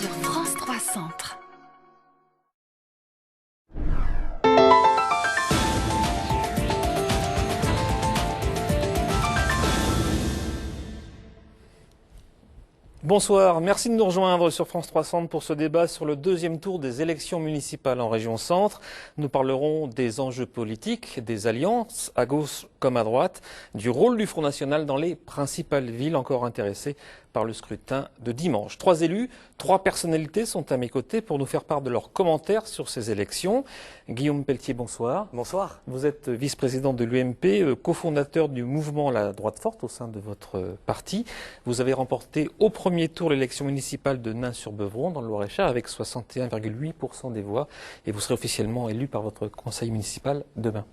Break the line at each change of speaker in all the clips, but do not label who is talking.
sur France 3 Centre.
Bonsoir, merci de nous rejoindre sur France 3 Centre pour ce débat sur le deuxième tour des élections municipales en région Centre. Nous parlerons des enjeux politiques, des alliances, à gauche comme à droite, du rôle du Front National dans les principales villes encore intéressées par le scrutin de dimanche. 3 élus, 3 personnalités sont à mes côtés pour nous faire part de leurs commentaires sur ces élections. Guillaume Pelletier, bonsoir.
Bonsoir.
Vous êtes vice-président de l'UMP, cofondateur du mouvement La Droite Forte au sein de votre parti. Vous avez remporté au premier tour l'élection municipale de Nains-sur-Beuvron dans le Loir-et-Cher avec 61,8% des voix et vous serez officiellement élu par votre conseil municipal demain.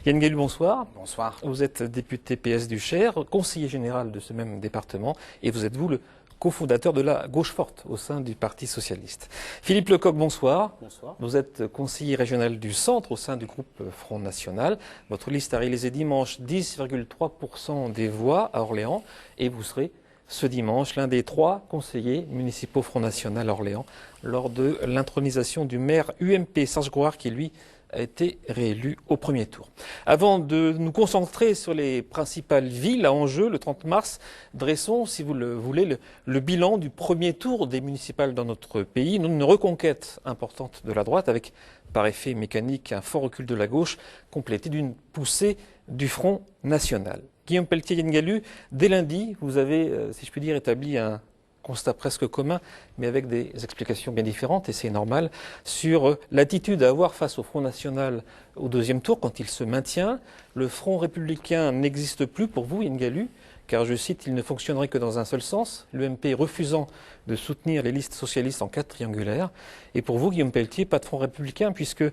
Yann Gallus, bonsoir.
Bonsoir.
Vous êtes député PS du Cher, conseiller général de ce même département et vous êtes le cofondateur de la Gauche Forte au sein du Parti Socialiste. Philippe Lecoq, bonsoir.
Bonsoir.
Vous êtes conseiller régional du Centre au sein du groupe Front National. Votre liste a réalisé dimanche 10,3% des voix à Orléans et vous serez ce dimanche l'un des 3 conseillers municipaux Front National à Orléans lors de l'intronisation du maire UMP Serge Grouard qui lui a été réélu au premier tour. Avant de nous concentrer sur les principales villes à enjeu, le 30 mars, dressons, si vous le voulez, le bilan du premier tour des municipales dans notre pays. Une reconquête importante de la droite avec, par effet mécanique, un fort recul de la gauche, complété d'une poussée du Front National. Guillaume Pelletier, Yann Gallus, dès lundi, vous avez, si je puis dire, établi un constat presque commun, mais avec des explications bien différentes, et c'est normal, sur l'attitude à avoir face au Front National au deuxième tour, quand il se maintient. Le Front républicain n'existe plus pour vous, Yann Gallus, car, je cite, il ne fonctionnerait que dans un seul sens, l'UMP refusant de soutenir les listes socialistes en 4 triangulaires. Et pour vous, Guillaume Pelletier, pas de Front républicain, puisque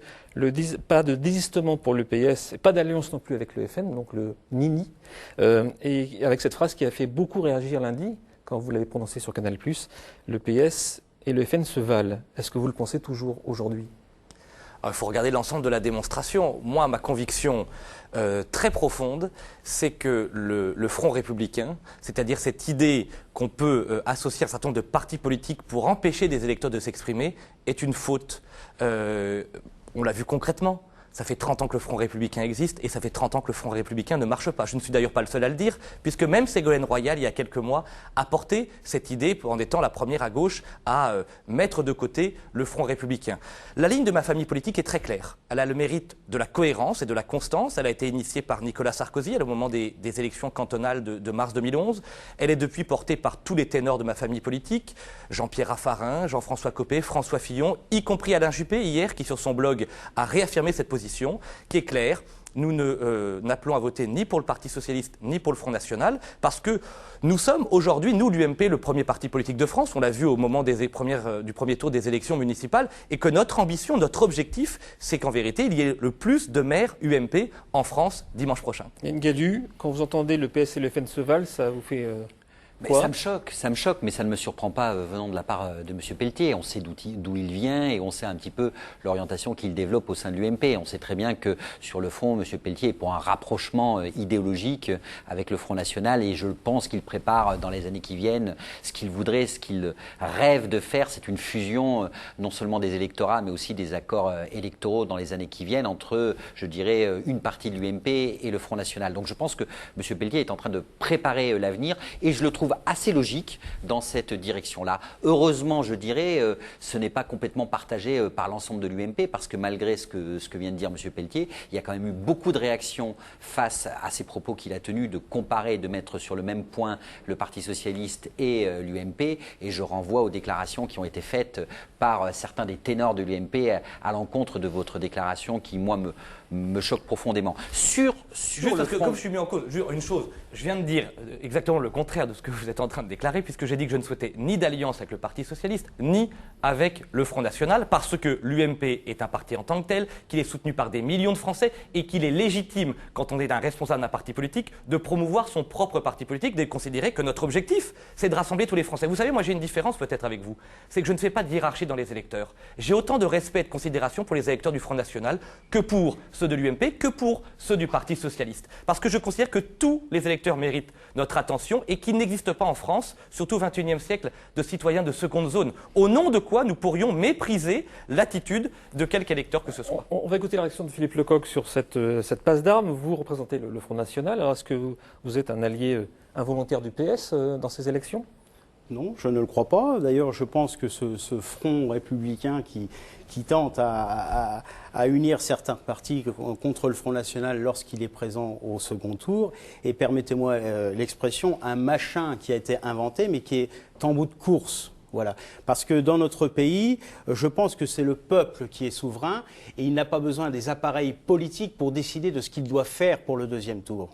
pas de désistement pour le PS, et pas d'alliance non plus avec le FN, donc le Nini. Et avec cette phrase qui a fait beaucoup réagir lundi, quand vous l'avez prononcé sur Canal+, le PS et le FN se valent. Est-ce que vous le pensez toujours aujourd'hui ?
Il faut regarder l'ensemble de la démonstration. Moi, ma conviction très profonde, c'est que le Front républicain, c'est-à-dire cette idée qu'on peut associer un certain nombre de partis politiques pour empêcher des électeurs de s'exprimer, est une faute. On l'a vu concrètement. Ça fait 30 ans que le Front républicain existe et ça fait 30 ans que le Front républicain ne marche pas. Je ne suis d'ailleurs pas le seul à le dire, puisque même Ségolène Royal, il y a quelques mois, a porté cette idée en étant la première à gauche à mettre de côté le Front républicain. La ligne de ma famille politique est très claire. Elle a le mérite de la cohérence et de la constance. Elle a été initiée par Nicolas Sarkozy au moment des élections cantonales de mars 2011. Elle est depuis portée par tous les ténors de ma famille politique, Jean-Pierre Raffarin, Jean-François Copé, François Fillon, y compris Alain Juppé hier, qui sur son blog a réaffirmé cette position qui est claire. Nous n'appelons à voter ni pour le Parti Socialiste ni pour le Front National parce que nous sommes aujourd'hui, nous l'UMP, le premier parti politique de France, on l'a vu au moment du premier tour des élections municipales, et que notre ambition, notre objectif, c'est qu'en vérité, il y ait le plus de maires UMP en France dimanche prochain.
Yann Gallus, quand vous entendez le PS et le FN se valent, ça vous fait...
Ça me choque, mais ça ne me surprend pas venant de la part de M. Pelletier. On sait d'où il vient et on sait un petit peu l'orientation qu'il développe au sein de l'UMP. On sait très bien que sur le fond, M. Pelletier est pour un rapprochement idéologique avec le Front National et je pense qu'il prépare dans les années qui viennent ce qu'il voudrait, ce qu'il rêve de faire. C'est une fusion non seulement des électorats mais aussi des accords électoraux dans les années qui viennent entre, je dirais, une partie de l'UMP et le Front National. Donc je pense que M. Pelletier est en train de préparer l'avenir et je le trouve assez logique dans cette direction-là. Heureusement, je dirais, ce n'est pas complètement partagé par l'ensemble de l'UMP parce que malgré ce que vient de dire M. Pelletier, il y a quand même eu beaucoup de réactions face à ces propos qu'il a tenus de comparer, de mettre sur le même point le Parti Socialiste et l'UMP et je renvoie aux déclarations qui ont été faites par certains des ténors de l'UMP à l'encontre de votre déclaration qui, moi, me choque profondément.
Juste parce que comme je suis mis en cause, une chose, je viens de dire exactement le contraire de ce que vous êtes en train de déclarer, puisque j'ai dit que je ne souhaitais ni d'alliance avec le Parti Socialiste, ni avec le Front National, parce que l'UMP est un parti en tant que tel, qu'il est soutenu par des millions de Français, et qu'il est légitime, quand on est un responsable d'un parti politique, de promouvoir son propre parti politique, de considérer que notre objectif, c'est de rassembler tous les Français. Vous savez, moi j'ai une différence peut-être avec vous, c'est que je ne fais pas de hiérarchie dans les électeurs. J'ai autant de respect et de considération pour les électeurs du Front National que pour ceux de l'UMP, que pour ceux du Parti Socialiste. Parce que je considère que tous les électeurs méritent notre attention et qu'il n'existe n'existe pas en France, surtout au XXIe siècle, de citoyens de seconde zone. Au nom de quoi nous pourrions mépriser l'attitude de quelque électeur que ce soit.
On va écouter la réaction de Philippe Lecoq sur cette passe d'armes. Vous représentez le Front National. Alors, est-ce que vous êtes un allié involontaire du PS dans ces élections ?
Non, je ne le crois pas. D'ailleurs, je pense que ce front républicain qui tente à unir certains partis contre le Front National lorsqu'il est présent au second tour, et permettez-moi l'expression, un machin qui a été inventé mais qui est en bout de course. Voilà. Parce que dans notre pays, je pense que c'est le peuple qui est souverain et il n'a pas besoin des appareils politiques pour décider de ce qu'il doit faire pour le deuxième tour.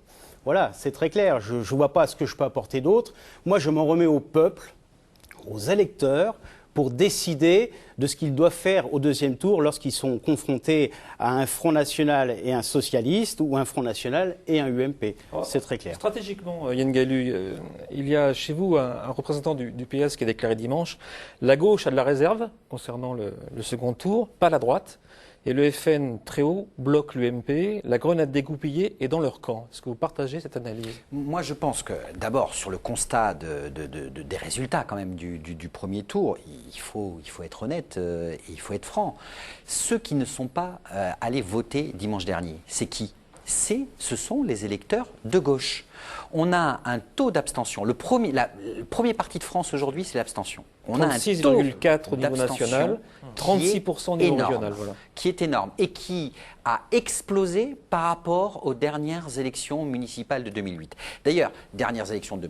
Voilà, c'est très clair. Je ne vois pas ce que je peux apporter d'autre. Moi, je m'en remets au peuple, aux électeurs, pour décider de ce qu'ils doivent faire au deuxième tour lorsqu'ils sont confrontés à un Front National et un socialiste ou un Front National et un UMP. C'est très clair.
Stratégiquement, Yann Gallu, il y a chez vous un représentant du PS qui a déclaré dimanche « La gauche a de la réserve concernant le second tour, pas la droite. Et le FN très haut bloque l'UMP, la grenade dégoupillée est dans leur camp. » Est-ce que vous partagez cette analyse ?
Moi, je pense que, d'abord, sur le constat des résultats quand même du premier tour, il faut être honnête et il faut être franc. Ceux qui ne sont pas allés voter dimanche dernier, c'est qui ? Ce sont les électeurs de gauche. On a un taux d'abstention. Le premier parti de France aujourd'hui, c'est l'abstention.
On a un 36,4 au niveau national, 36% au niveau régional. Voilà.
Qui est énorme et qui a explosé par rapport aux dernières élections municipales de 2008. D'ailleurs, dernières élections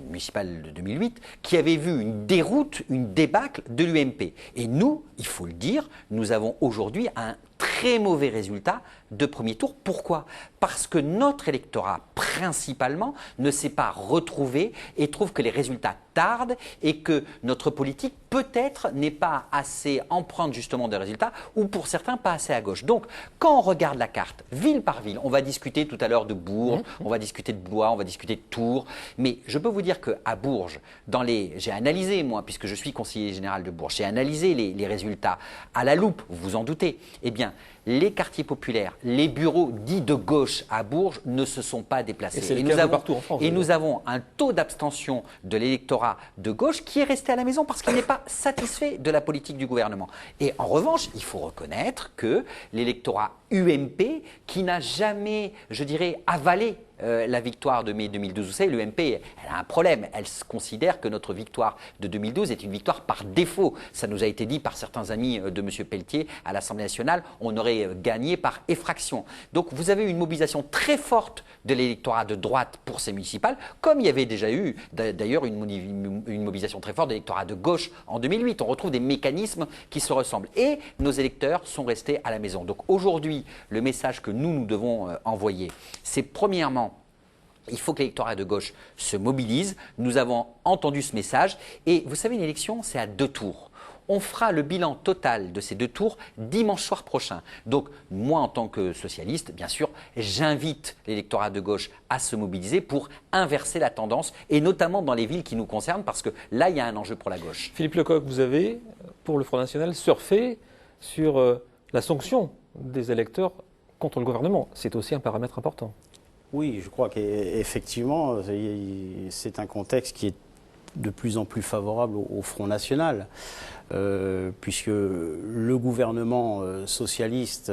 municipales de 2008 qui avaient vu une déroute, une débâcle de l'UMP. Et nous, il faut le dire, nous avons aujourd'hui un très mauvais résultat de premier tour. Pourquoi ? Parce que notre électorat, principalement, ne s'est pas retrouvé et trouve que les résultats tardent et que notre politique, peut-être, n'est pas assez empreinte justement des résultats ou pour certains, pas assez à gauche. Donc, quand on regarde la carte, ville par ville, on va discuter tout à l'heure de Bourges, on va discuter de Blois, on va discuter de Tours, mais je peux vous dire qu'à Bourges, j'ai analysé, moi, puisque je suis conseiller général de Bourges, j'ai analysé les résultats à la loupe, vous vous en doutez. Eh bien, les quartiers populaires, les bureaux dits de gauche à Bourges ne se sont pas déplacés.
Et nous avons, partout en France,
nous avons un taux d'abstention de l'électorat de gauche qui est resté à la maison parce qu'il n'est pas satisfait de la politique du gouvernement. Et en revanche, il faut reconnaître que l'électorat UMP, qui n'a jamais, je dirais, avalé la victoire de mai 2012. Vous savez, l'UMP, elle a un problème. Elle considère que notre victoire de 2012 est une victoire par défaut. Ça nous a été dit par certains amis de M. Pelletier à l'Assemblée nationale. On aurait gagné par effraction. Donc vous avez eu une mobilisation très forte de l'électorat de droite pour ces municipales, comme il y avait déjà eu d'ailleurs une mobilisation très forte de l'électorat de gauche en 2008. On retrouve des mécanismes qui se ressemblent. Et nos électeurs sont restés à la maison. Donc aujourd'hui, le message que nous devons envoyer, c'est premièrement, il faut que l'électorat de gauche se mobilise. Nous avons entendu ce message. Et vous savez, une élection, c'est à 2 tours. On fera le bilan total de ces 2 tours dimanche soir prochain. Donc, moi, en tant que socialiste, bien sûr, j'invite l'électorat de gauche à se mobiliser pour inverser la tendance, et notamment dans les villes qui nous concernent, parce que là, il y a un enjeu pour la gauche.
Philippe Lecoq, vous avez, pour le Front National, surfé sur la sanction des électeurs contre le gouvernement. C'est aussi un paramètre important.
Oui, je crois qu'effectivement, c'est un contexte qui est de plus en plus favorable au Front National, puisque le gouvernement socialiste,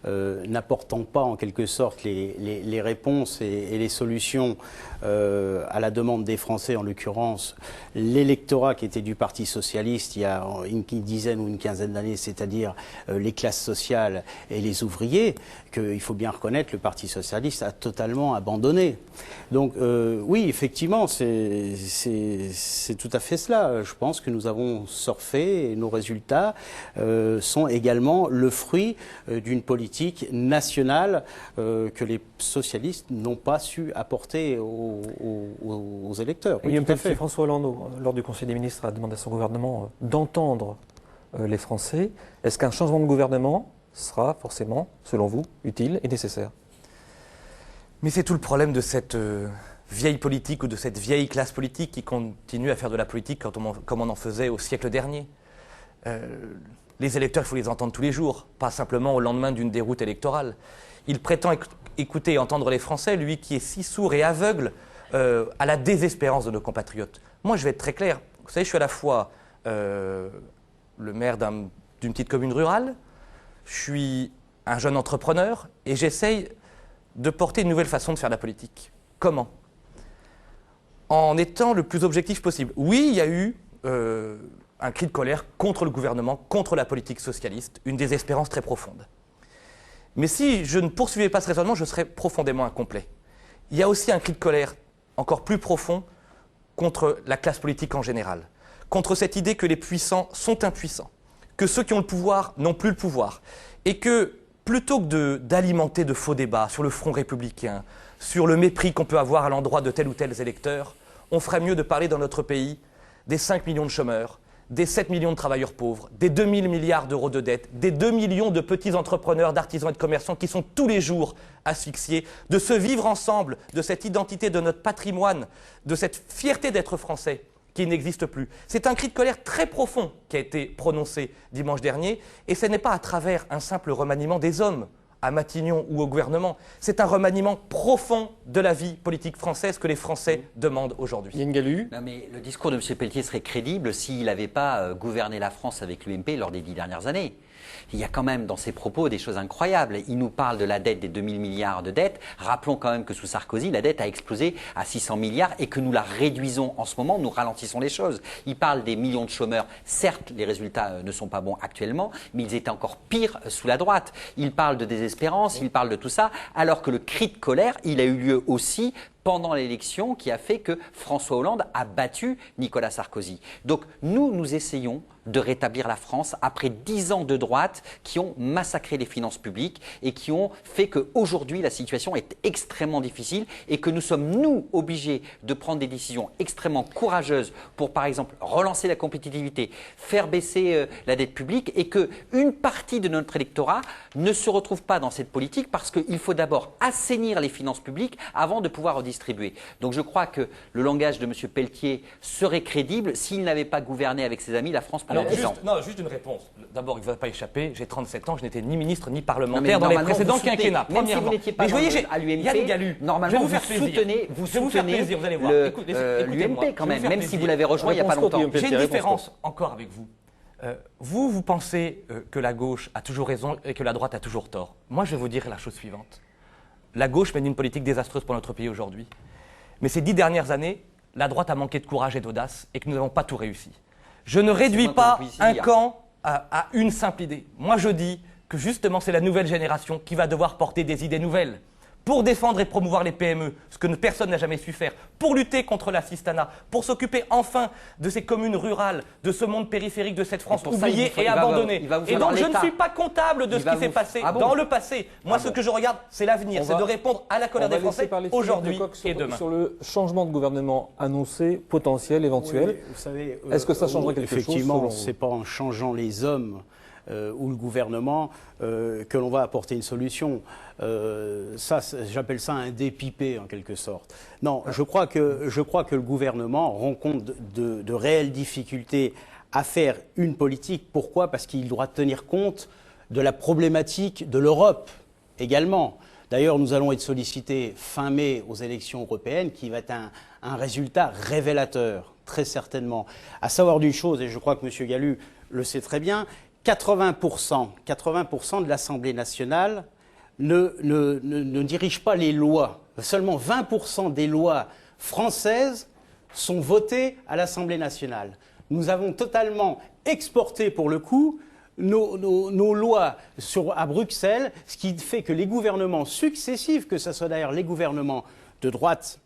n'apportant pas en quelque sorte les réponses et les solutions à la demande des Français, en l'occurrence l'électorat qui était du Parti socialiste il y a une dizaine ou une quinzaine d'années, c'est-à-dire les classes sociales et les ouvriers, qu'il faut bien reconnaître, le Parti socialiste a totalement abandonné. Donc oui, effectivement, c'est tout à fait cela. Je pense que nous avons surfé et nos résultats sont également le fruit d'une politique nationale que les socialistes n'ont pas su apporter aux électeurs.
Oui, tout à fait. François Hollande, lors du Conseil des ministres, a demandé à son gouvernement d'entendre les Français. Est-ce qu'un changement de gouvernement sera forcément, selon vous, utile et nécessaire ?
Mais c'est tout le problème de cette vieille politique ou de cette vieille classe politique qui continue à faire de la politique comme on en faisait au siècle dernier. Les électeurs, il faut les entendre tous les jours, pas simplement au lendemain d'une déroute électorale. Il prétend écouter et entendre les Français, lui qui est si sourd et aveugle à la désespérance de nos compatriotes. Moi, je vais être très clair. Vous savez, je suis à la fois le maire d'une petite commune rurale, je suis un jeune entrepreneur et j'essaye de porter une nouvelle façon de faire la politique. Comment ? En étant le plus objectif possible. Oui, il y a eu un cri de colère contre le gouvernement, contre la politique socialiste, une désespérance très profonde. Mais si je ne poursuivais pas ce raisonnement, je serais profondément incomplet. Il y a aussi un cri de colère encore plus profond contre la classe politique en général, contre cette idée que les puissants sont impuissants, que ceux qui ont le pouvoir n'ont plus le pouvoir, et que plutôt que d'alimenter de faux débats sur le front républicain, sur le mépris qu'on peut avoir à l'endroit de tel ou tel électeur, on ferait mieux de parler dans notre pays des 5 millions de chômeurs, des 7 millions de travailleurs pauvres, des 2 000 milliards d'euros de dettes, des 2 millions de petits entrepreneurs, d'artisans et de commerçants qui sont tous les jours asphyxiés, de ce vivre ensemble, de cette identité, de notre patrimoine, de cette fierté d'être français qui n'existe plus. C'est un cri de colère très profond qui a été prononcé dimanche dernier, et ce n'est pas à travers un simple remaniement des hommes à Matignon ou au gouvernement. C'est un remaniement profond de la vie politique française que les Français demandent aujourd'hui.
Yann Galu.
Non, mais le discours de M. Peltier serait crédible s'il n'avait pas gouverné la France avec l'UMP lors des 10 dernières années. Il y a quand même dans ses propos des choses incroyables. Il nous parle de la dette des 2 000 milliards de dettes. Rappelons quand même que sous Sarkozy, la dette a explosé à 600 milliards et que nous la réduisons en ce moment, nous ralentissons les choses. Il parle des millions de chômeurs. Certes, les résultats ne sont pas bons actuellement, mais ils étaient encore pires sous la droite. Il parle de désespérance, il parle de tout ça, alors que le cri de colère, il a eu lieu aussi pendant l'élection qui a fait que François Hollande a battu Nicolas Sarkozy. Donc nous essayons de rétablir la France après 10 ans de droite qui ont massacré les finances publiques et qui ont fait qu'aujourd'hui la situation est extrêmement difficile et que nous sommes, nous, obligés de prendre des décisions extrêmement courageuses pour, par exemple, relancer la compétitivité, faire baisser la dette publique et qu'une partie de notre électorat ne se retrouve pas dans cette politique parce qu'il faut d'abord assainir les finances publiques avant de pouvoir redistribuer. Donc je crois que le langage de M. Peltier serait crédible s'il n'avait pas gouverné avec ses amis la France pendant 10 ans.
Non, juste une réponse. D'abord, il ne va pas échapper. J'ai 37 ans, je n'étais ni ministre ni parlementaire dans les précédents quinquennats.
Même si vous n'étiez pas à l'UMP, normalement vous soutenez l'UMP quand même, même si vous l'avez rejoint il n'y a pas longtemps.
J'ai une différence encore avec vous. Vous pensez que la gauche a toujours raison et que la droite a toujours tort. Moi, je vais vous dire la chose suivante. La gauche mène une politique désastreuse pour notre pays aujourd'hui. Mais ces 10 dernières années, la droite a manqué de courage et d'audace et que nous n'avons pas tout réussi. Je ne réduis pas un camp à une simple idée. Moi, je dis que justement, c'est la nouvelle génération qui va devoir porter des idées nouvelles pour défendre et promouvoir les PME, ce que personne n'a jamais su faire, pour lutter contre l'assistanat, pour s'occuper enfin de ces communes rurales, de ce monde périphérique de cette France oubliée et abandonnée. Et donc, je ne suis pas comptable de ce qui s'est passé dans le passé. Moi, ce que je regarde, c'est l'avenir, c'est de répondre à la colère des Français aujourd'hui et demain.
Sur le changement de gouvernement annoncé, potentiel, éventuel,
vous savez,
est-ce que ça changerait quelque chose ?
Effectivement, ce n'est pas en changeant les hommes ou le gouvernement que l'on va apporter une solution. J'appelle ça un dépipé en quelque sorte. Non, je crois que le gouvernement rencontre de réelles difficultés à faire une politique. Pourquoi ? Parce qu'il doit tenir compte de la problématique de l'Europe également. D'ailleurs, nous allons être sollicités fin mai aux élections européennes, qui va être un résultat révélateur, très certainement. À savoir d'une chose, et je crois que M. Galu le sait très bien, 80% de l'Assemblée nationale ne dirige pas les lois. Seulement 20% des lois françaises sont votées à l'Assemblée nationale. Nous avons totalement exporté, pour le coup, nos lois à Bruxelles, ce qui fait que les gouvernements successifs, que ce soit d'ailleurs les gouvernements de droite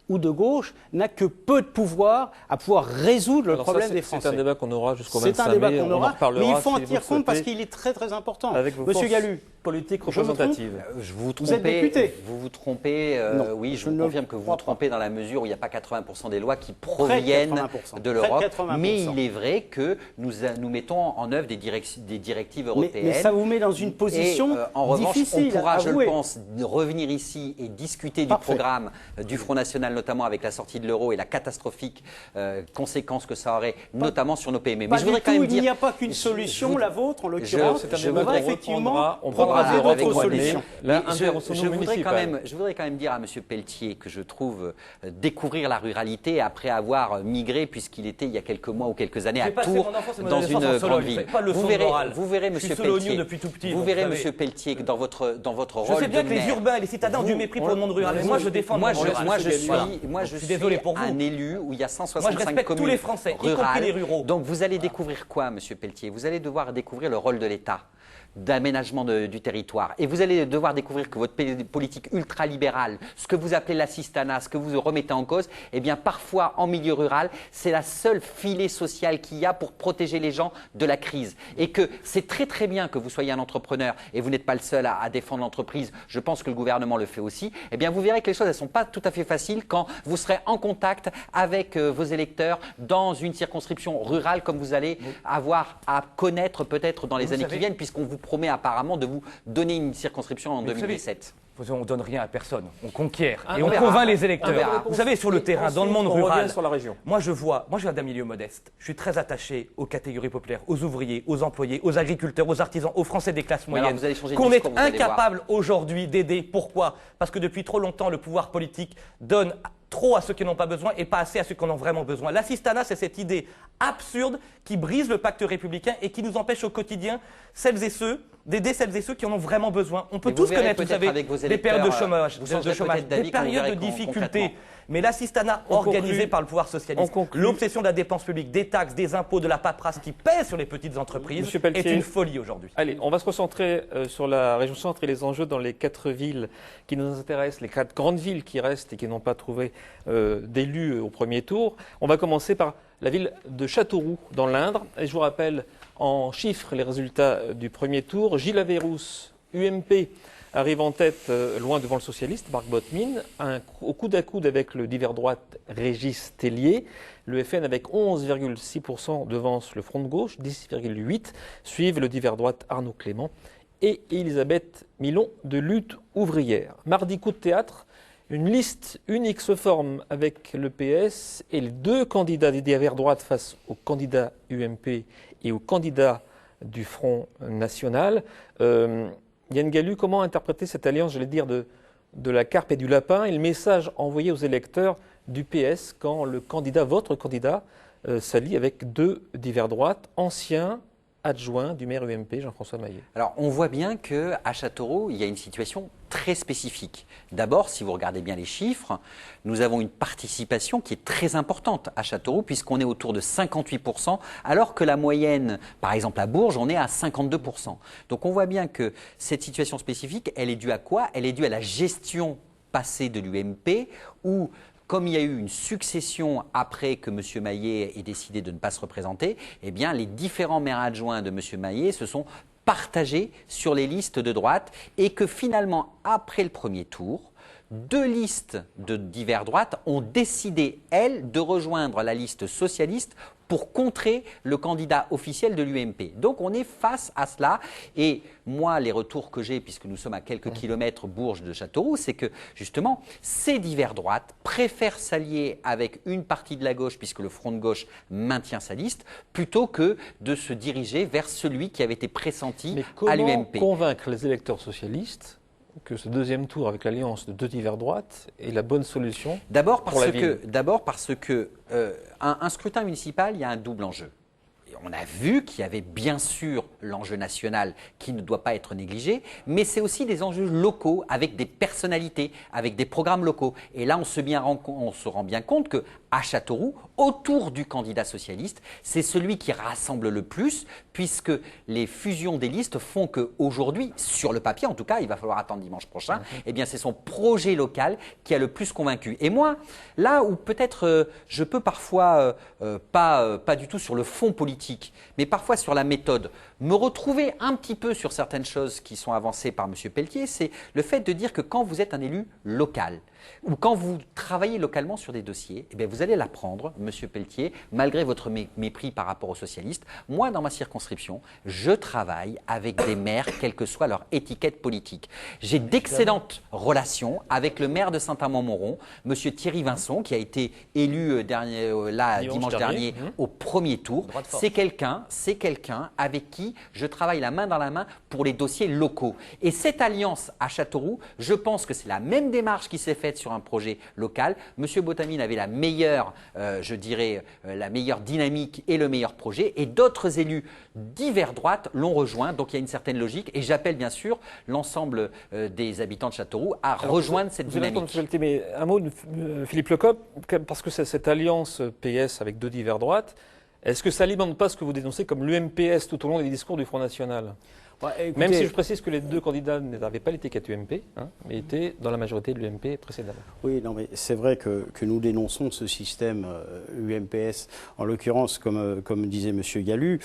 ou de gauche, n'a que peu de pouvoir à pouvoir résoudre le problème des Français.
C'est un débat qu'on aura jusqu'au 25 mai.
C'est un débat qu'on aura, mais il faut en tenir compte parce qu'il est très très important.
Avec vos
Monsieur Galu,
politique représentative.
Vous êtes député.
Vous vous trompez,
non,
oui, je vous confirme que vous vous trompez dans la mesure où il n'y a pas 80% des lois qui proviennent de l'Europe. Mais il est vrai que nous mettons en œuvre des directives européennes.
Mais ça vous met dans une position
en revanche,
difficile.
On pourra, je le pense, revenir ici et discuter du programme du Front National, notamment avec la sortie de l'euro et la catastrophique conséquence que ça aurait, notamment sur nos PME.
Mais je voudrais quand même dire, il n'y a pas qu'une solution, la vôtre en l'occurrence.
On prendra favorable à
avec
votre
moi,
solution.
mais je voudrais quand même dire à M. Pelletier que je trouve découvrir la ruralité après avoir migré, puisqu'il était il y a quelques mois ou quelques années à Tours, dans une grande ville. Vous verrez, M. Pelletier, que dans votre rôle de maire...
Je sais bien que les urbains et les citadins ont du mépris pour le monde rural, mais moi je défends le monde rural.
Moi je suis un élu où il y a 165 communes
tous les Français, y compris les ruraux.
Donc vous allez découvrir quoi, M. Pelletier? Vous allez devoir découvrir le rôle de l'État d'aménagement du territoire. Et vous allez devoir découvrir que votre politique ultralibérale, ce que vous appelez l'assistanat, ce que vous remettez en cause, eh bien parfois en milieu rural, c'est la seule filet social qu'il y a pour protéger les gens de la crise. Et que c'est très très bien que vous soyez un entrepreneur et vous n'êtes pas le seul à défendre l'entreprise, je pense que le gouvernement le fait aussi, eh bien vous verrez que les choses ne sont pas tout à fait faciles quand vous serez en contact avec vos électeurs dans une circonscription rurale comme vous allez avoir à connaître peut-être dans les années qui viennent, puisqu'on vous promet apparemment de vous donner une circonscription en 2017.
On ne donne rien à personne, on conquiert et on convainc les électeurs. Vous savez, sur le terrain, dans le monde rural,
sur la région.
moi je viens d'un milieu modeste. Je suis très attaché aux catégories populaires, aux ouvriers, aux employés, aux agriculteurs, aux artisans, aux Français des classes moyennes. Qu'on est incapable aujourd'hui d'aider. Pourquoi? Parce que depuis trop longtemps, le pouvoir politique donne trop à ceux qui n'ont pas besoin et pas assez à ceux qui en ont vraiment besoin. L'assistanat, c'est cette idée absurde qui brise le pacte républicain et qui nous empêche au quotidien d'aider celles et ceux qui en ont vraiment besoin. On peut tous connaître, vous savez, des périodes de chômage, des périodes de difficultés. Mais l'assistanat organisé par le pouvoir socialiste, l'obsession de la dépense publique, des taxes, des impôts, de la paperasse qui pèse sur les petites entreprises est une folie aujourd'hui.
Allez, on va se concentrer sur la région centre et les enjeux dans les 4 villes qui nous intéressent, les 4 grandes villes qui restent et qui n'ont pas trouvé d'élus au premier tour. On va commencer par la ville de Châteauroux dans l'Indre. Et je vous rappelle en chiffres les résultats du premier tour. Gilles Averrousse, UMP, arrive en tête, loin devant le socialiste, Marc Bottmin, au coude à coude avec le divers droite Régis Tellier. Le FN avec 11,6% devance le Front de gauche, 10,8%, suivent le divers droite Arnaud Clément et Elisabeth Milon de Lutte ouvrière. Mardi, coup de théâtre, une liste unique se forme avec le PS et les 2 candidats des divers droite face aux candidats UMP et aux candidats du Front National. Yann Gallu, comment interpréter cette alliance, j'allais dire, de la carpe et du lapin et le message envoyé aux électeurs du PS quand votre candidat, s'allie avec 2 divers droites, anciens adjoint du maire UMP, Jean-François Maillet.
Alors, on voit bien qu'à Châteauroux, il y a une situation très spécifique. D'abord, si vous regardez bien les chiffres, nous avons une participation qui est très importante à Châteauroux, puisqu'on est autour de 58%, alors que la moyenne, par exemple à Bourges, on est à 52%. Donc, on voit bien que cette situation spécifique, elle est due à quoi? Elle est due à la gestion passée de l'UMP, où comme il y a eu une succession après que M. Maillet ait décidé de ne pas se représenter, eh bien, les différents maires adjoints de M. Maillet se sont partagés sur les listes de droite et que finalement, après le premier tour, 2 listes de divers droites ont décidé, elles, de rejoindre la liste socialiste pour contrer le candidat officiel de l'UMP. Donc on est face à cela et moi les retours que j'ai, puisque nous sommes à quelques kilomètres Bourges de Châteauroux, c'est que justement ces divers droites préfèrent s'allier avec une partie de la gauche, puisque le Front de gauche maintient sa liste, plutôt que de se diriger vers celui qui avait été pressenti à l'UMP.
Mais comment convaincre les électeurs socialistes que ce deuxième tour avec l'alliance de 2 divers droites est la bonne solution pour la ville?
D'abord parce que un scrutin municipal, il y a un double enjeu. Et on a vu qu'il y avait bien sûr l'enjeu national qui ne doit pas être négligé, mais c'est aussi des enjeux locaux avec des personnalités, avec des programmes locaux. Et là, on se rend bien compte qu'à Châteauroux, autour du candidat socialiste, c'est celui qui rassemble le plus, puisque les fusions des listes font qu'aujourd'hui, sur le papier en tout cas, il va falloir attendre dimanche prochain, eh bien c'est son projet local qui a le plus convaincu. Et moi, là où peut-être je peux parfois, pas du tout sur le fond politique, mais parfois sur la méthode, me retrouver un petit peu sur certaines choses qui sont avancées par M. Pelletier, c'est le fait de dire que quand vous êtes un élu local, Ou quand vous travaillez localement sur des dossiers, eh bien vous allez l'apprendre, Monsieur Pelletier, malgré votre mépris par rapport aux socialistes. Moi, dans ma circonscription, je travaille avec des maires, quelle que soit leur étiquette politique. J'ai d'excellentes relations avec le maire de Saint-Amand-Montrond, Monsieur Thierry Vincent, qui a été élu dimanche dernier au premier tour. C'est quelqu'un avec qui je travaille la main dans la main pour les dossiers locaux. Et cette alliance à Châteauroux, je pense que c'est la même démarche qui s'est faite sur un projet local. Monsieur Bottamine avait la meilleure, la meilleure dynamique et le meilleur projet. Et d'autres élus divers droite l'ont rejoint. Donc il y a une certaine logique. Et j'appelle bien sûr l'ensemble des habitants de Châteauroux à rejoindre cette dynamique.
Mais un mot de Philippe Lecop, parce que cette alliance PS avec deux divers droites, est-ce que ça n'alimente pas ce que vous dénoncez comme l'UMPS tout au long des discours du Front National ? Écoutez, même si je précise que les deux candidats n'avaient pas l'étiquette UMP, mais étaient dans la majorité de l'UMP précédemment.
Oui, non, mais c'est vrai que nous dénonçons ce système UMPS, en l'occurrence, comme disait M. Gallu,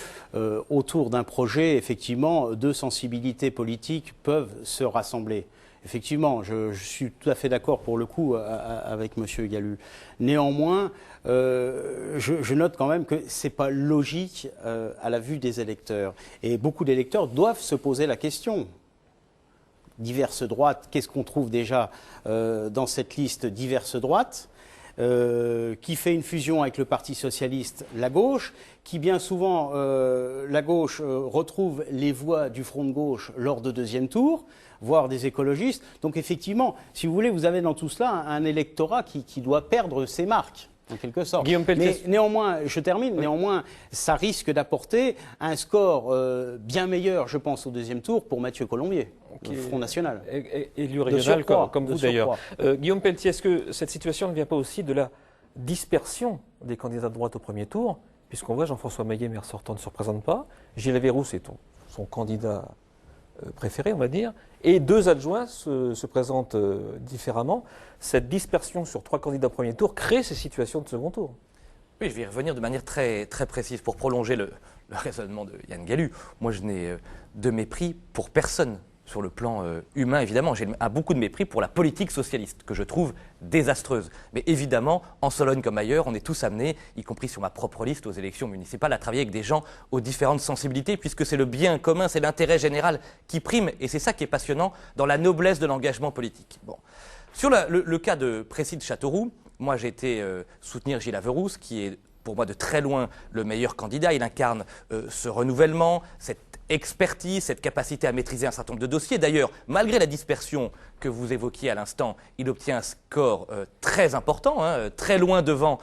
autour d'un projet, effectivement, deux sensibilités politiques peuvent se rassembler. Effectivement, je suis tout à fait d'accord pour le coup avec M. Gallu. Néanmoins, je note quand même que ce n'est pas logique à la vue des électeurs. Et beaucoup d'électeurs doivent se poser la question. Diverses droites, qu'est-ce qu'on trouve déjà dans cette liste diverses droites qui fait une fusion avec le Parti socialiste, la gauche, qui bien souvent, la gauche retrouve les voix du front de gauche lors de deuxième tour, voire des écologistes. Donc effectivement, si vous voulez, vous avez dans tout cela un électorat qui doit perdre ses marques, en quelque sorte.
Guillaume Pelletier.
Mais néanmoins, je termine, oui. Néanmoins, ça risque d'apporter un score bien meilleur, je pense, au deuxième tour pour Mathieu Colombier, le Front National.
Élu régional, comme vous d'ailleurs. Guillaume Pelletier, est-ce que cette situation ne vient pas aussi de la dispersion des candidats de droite au premier tour, puisqu'on voit Jean-François Maillet, maire sortant, ne se représente pas, Gilles Averroux, c'est son candidat préféré, on va dire, et deux adjoints se présentent différemment. Cette dispersion sur trois candidats au premier tour crée ces situations de second tour.
Oui, je vais y revenir de manière très, très précise pour prolonger le raisonnement de Yann Gallu. Moi, je n'ai de mépris pour personne sur le plan humain, évidemment. J'ai beaucoup de mépris pour la politique socialiste, que je trouve désastreuse. Mais évidemment, en Sologne comme ailleurs, on est tous amenés, y compris sur ma propre liste aux élections municipales, à travailler avec des gens aux différentes sensibilités, puisque c'est le bien commun, c'est l'intérêt général qui prime. Et c'est ça qui est passionnant dans la noblesse de l'engagement politique. Bon. Sur le cas précis de Châteauroux, moi j'ai été soutenir Gilles Averroux, qui est pour moi de très loin le meilleur candidat. Il incarne ce renouvellement, cette expertise, cette capacité à maîtriser un certain nombre de dossiers. D'ailleurs, malgré la dispersion que vous évoquiez à l'instant, il obtient un score très important, très loin devant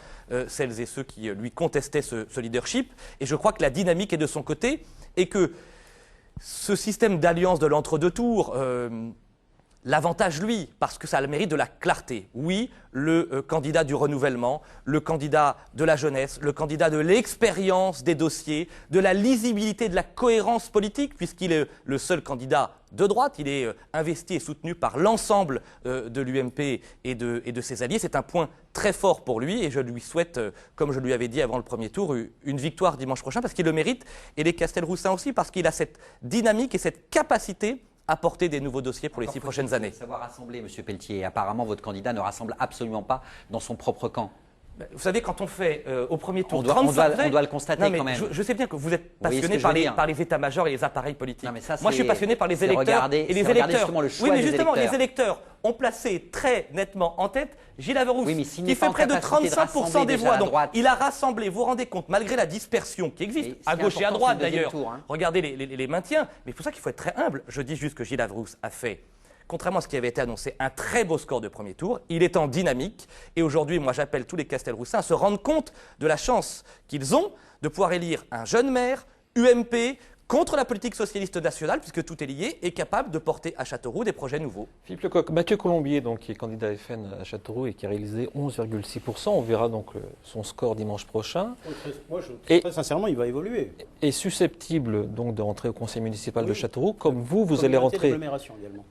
celles et ceux qui lui contestaient ce leadership. Et je crois que la dynamique est de son côté et que ce système d'alliance de l'entre-deux tours l'avantage, lui, parce que ça a le mérite de la clarté. Oui, le candidat du renouvellement, le candidat de la jeunesse, le candidat de l'expérience des dossiers, de la lisibilité, de la cohérence politique, puisqu'il est le seul candidat de droite. Il est investi et soutenu par l'ensemble de l'UMP et de ses alliés. C'est un point très fort pour lui et je lui souhaite, comme je lui avais dit avant le premier tour, une victoire dimanche prochain parce qu'il le mérite. Et les Castelroussins aussi parce qu'il a cette dynamique et cette capacité apporter des nouveaux dossiers pour les 6 prochaines années.
Savoir rassembler, M. Pelletier. Apparemment, votre candidat ne rassemble absolument pas dans son propre camp.
Vous savez, quand on fait au premier tour
on doit le constater quand même.
Je sais bien que vous êtes passionné par les états-majors et les appareils politiques.
Non, mais ça,
moi, je suis passionné par les électeurs et les électeurs. Oui, mais justement, les électeurs ont placé très nettement en tête Gilles Averroux, qui fait près de 35% des voix. Donc, il a rassemblé, vous vous rendez compte, malgré la dispersion qui existe, à gauche et à droite d'ailleurs. Regardez les maintiens. Mais c'est pour ça qu'il faut être très humble. Je dis juste que Gilles Averroux a fait, contrairement à ce qui avait été annoncé, un très beau score de premier tour. Il est en dynamique. Et aujourd'hui, moi, j'appelle tous les Castelroussins à se rendre compte de la chance qu'ils ont de pouvoir élire un jeune maire, UMP, contre la politique socialiste nationale, puisque tout est lié, et capable de porter à Châteauroux des projets nouveaux.
Philippe Lecoq, Mathieu Colombier, donc, qui est candidat FN à Châteauroux et qui a réalisé 11,6%. On verra donc son score dimanche prochain.
Moi, très sincèrement, il va évoluer.
Est susceptible donc de rentrer au conseil municipal de Châteauroux, comme vous allez rentrer.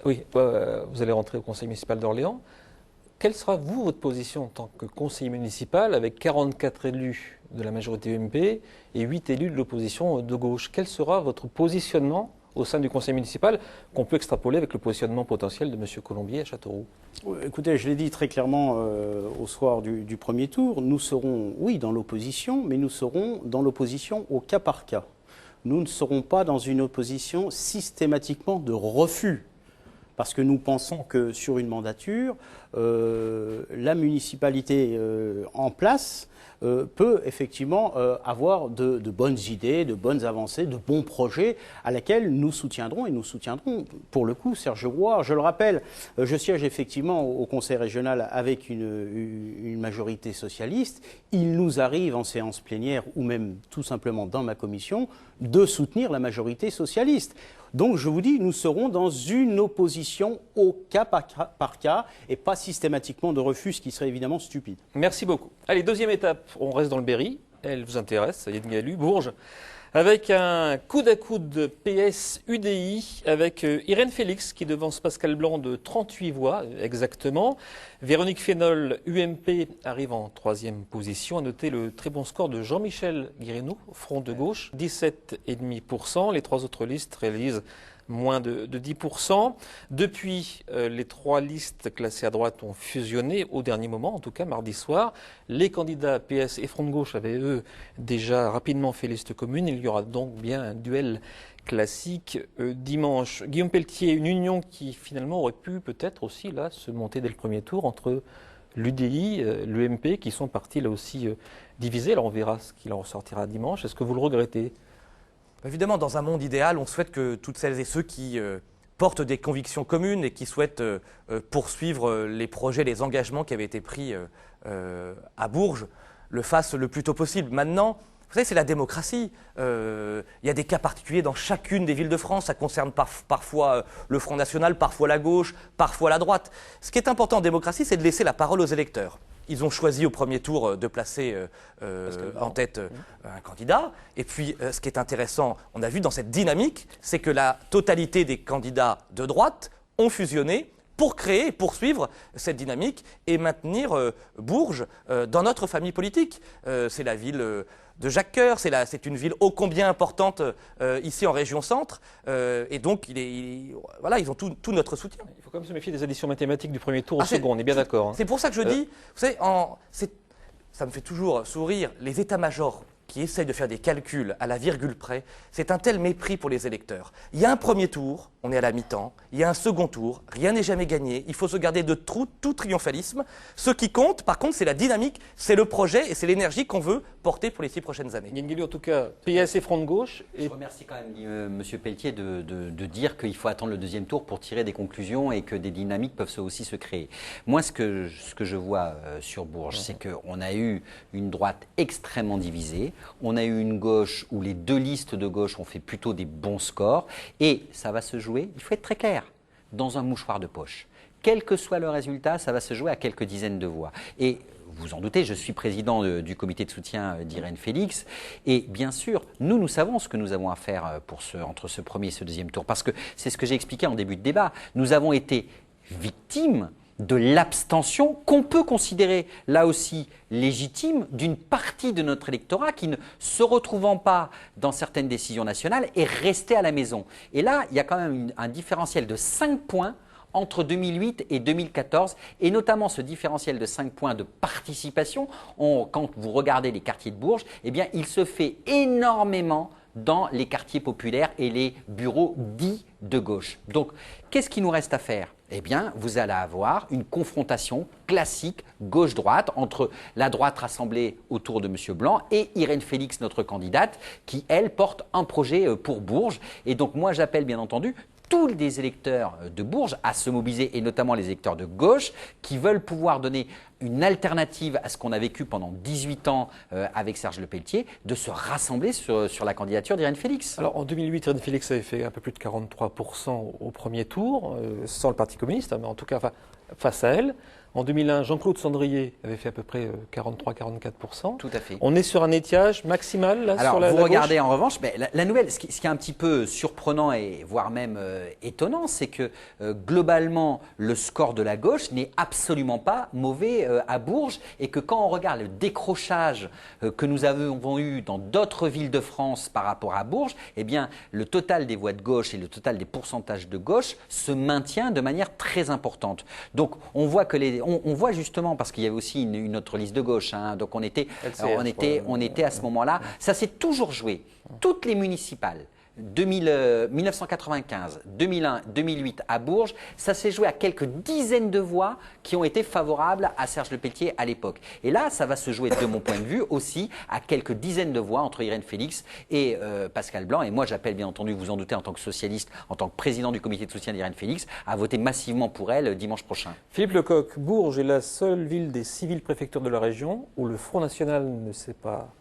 Oui, vous allez rentrer au conseil municipal d'Orléans. Quelle sera, votre position en tant que conseiller municipal avec 44 élus de la majorité UMP et 8 élus de l'opposition de gauche? Quel sera votre positionnement au sein du conseil municipal qu'on peut extrapoler avec le positionnement potentiel de M. Colombier à Châteauroux?
Écoutez, je l'ai dit très clairement au soir du premier tour, nous serons, oui, dans l'opposition, mais nous serons dans l'opposition au cas par cas. Nous ne serons pas dans une opposition systématiquement de refus. Parce que nous pensons que sur une mandature, la municipalité en place peut effectivement avoir de bonnes idées, de bonnes avancées, de bons projets à laquelle nous soutiendrons. Et nous soutiendrons, pour le coup, Serge Grouard. Je le rappelle, je siège effectivement au conseil régional avec une majorité socialiste. Il nous arrive en séance plénière ou même tout simplement dans ma commission de soutenir la majorité socialiste. Donc je vous dis, nous serons dans une opposition au cas par cas et pas systématiquement de refus, ce qui serait évidemment stupide.
Merci beaucoup. Allez, deuxième étape, on reste dans le Berry. Elle vous intéresse, Yann Galu, Bourges, avec un coude à coude PS-UDI avec Irène Félix qui devance Pascal Blanc de 38 voix exactement. Véronique Fénol, UMP, arrive en troisième position. À noter le très bon score de Jean-Michel Guérénaud, Front de gauche, 17,5%. Les trois autres listes réalisent moins de 10%. Depuis, les trois listes classées à droite ont fusionné au dernier moment, en tout cas mardi soir. Les candidats PS et Front de gauche avaient, eux, déjà rapidement fait liste commune. Il y aura donc bien un duel classique dimanche. Guillaume Pelletier, une union qui finalement aurait pu peut-être aussi là se monter dès le premier tour entre l'UDI, l'UMP, qui sont partis là aussi divisés. Alors on verra ce qu'il en ressortira dimanche. Est-ce que vous le regrettez ?
Évidemment, dans un monde idéal, on souhaite que toutes celles et ceux qui portent des convictions communes et qui souhaitent poursuivre les projets, les engagements qui avaient été pris à Bourges le fassent le plus tôt possible. Maintenant, vous savez, c'est la démocratie. Il y a des cas particuliers dans chacune des villes de France. Ça concerne parfois le Front National, parfois la gauche, parfois la droite. Ce qui est important en démocratie, c'est de laisser la parole aux électeurs. Ils ont choisi au premier tour de placer en tête un candidat. Et puis, ce qui est intéressant, on a vu dans cette dynamique, c'est que la totalité des candidats de droite ont fusionné pour créer et poursuivre cette dynamique et maintenir Bourges dans notre famille politique. C'est la ville de Jacques Coeur, c'est une ville ô combien importante ici en région centre, et donc voilà, ils ont tout notre soutien.
Il faut quand même se méfier des additions mathématiques du premier tour au second, on est bien d'accord. Hein.
C'est pour ça que je dis, vous savez, ça me fait toujours sourire, les états-majors qui essayent de faire des calculs à la virgule près, c'est un tel mépris pour les électeurs. Il y a un premier tour, on est à la mi-temps, il y a un second tour, rien n'est jamais gagné, il faut se garder de tout triomphalisme. Ce qui compte, par contre, c'est la dynamique, c'est le projet et c'est l'énergie qu'on veut porter pour les 6 prochaines années.
Yann Guélu, en tout cas, PS et Front de gauche. Et...
Je remercie quand même M. Pelletier de dire qu'il faut attendre le deuxième tour pour tirer des conclusions et que des dynamiques peuvent aussi se créer. Moi, ce que je vois sur Bourges, c'est qu'on a eu une droite extrêmement divisée. On a eu une gauche où les deux listes de gauche ont fait plutôt des bons scores. Et ça va se jouer, il faut être très clair, dans un mouchoir de poche. Quel que soit le résultat, ça va se jouer à quelques dizaines de voix. Et vous en doutez, je suis président du comité de soutien d'Irène Félix. Et bien sûr, nous savons ce que nous avons à faire entre ce premier et ce deuxième tour. Parce que c'est ce que j'ai expliqué en début de débat. Nous avons été victimes de l'abstention qu'on peut considérer là aussi légitime d'une partie de notre électorat qui, ne se retrouvant pas dans certaines décisions nationales, est resté à la maison. Et là, il y a quand même un différentiel de 5 points entre 2008 et 2014, et notamment ce différentiel de 5 points de participation, quand vous regardez les quartiers de Bourges, eh bien, il se fait énormément dans les quartiers populaires et les bureaux dits de gauche. Donc, qu'est-ce qu'il nous reste à faire ? Eh bien, vous allez avoir une confrontation classique gauche-droite entre la droite rassemblée autour de M. Blanc et Irène Félix, notre candidate, qui, elle, porte un projet pour Bourges. Et donc, moi, j'appelle bien entendu tous les électeurs de Bourges à se mobiliser, et notamment les électeurs de gauche, qui veulent pouvoir donner une alternative à ce qu'on a vécu pendant 18 ans avec Serge Lepelletier, de se rassembler sur la candidature d'Irène Félix.
Alors en 2008, Irène Félix avait fait un peu plus de 43% au premier tour, sans le Parti communiste, mais en tout cas face à elle. En 2001, Jean-Claude Sandrier avait fait à peu près 43-44%.
Tout à fait.
On est sur un étiage maximal là,
Alors,
sur la
vous
la
regardez
gauche.
en revanche, la nouvelle, ce qui est un petit peu surprenant et voire même étonnant, c'est que globalement, le score de la gauche n'est absolument pas mauvais à Bourges et que quand on regarde le décrochage que nous avons eu dans d'autres villes de France par rapport à Bourges, eh bien, le total des voix de gauche et le total des pourcentages de gauche se maintient de manière très importante. Donc, on voit que on voit justement, parce qu'il y avait aussi une autre liste de gauche, hein, donc on était à ce moment-là, ça s'est toujours joué, toutes les municipales, 1995, 2001, 2008 à Bourges, ça s'est joué à quelques dizaines de voix qui ont été favorables à Serge Lepeletier à l'époque. Et là, ça va se jouer, de mon point de vue, aussi à quelques dizaines de voix entre Irène Félix et Pascal Blanc. Et moi, j'appelle bien entendu, vous en doutez, en tant que socialiste, en tant que président du comité de soutien d'Irène Félix, à voter massivement pour elle dimanche prochain.
Philippe Lecoq, Bourges est la seule ville des 6 villes préfectures de la région où le Front National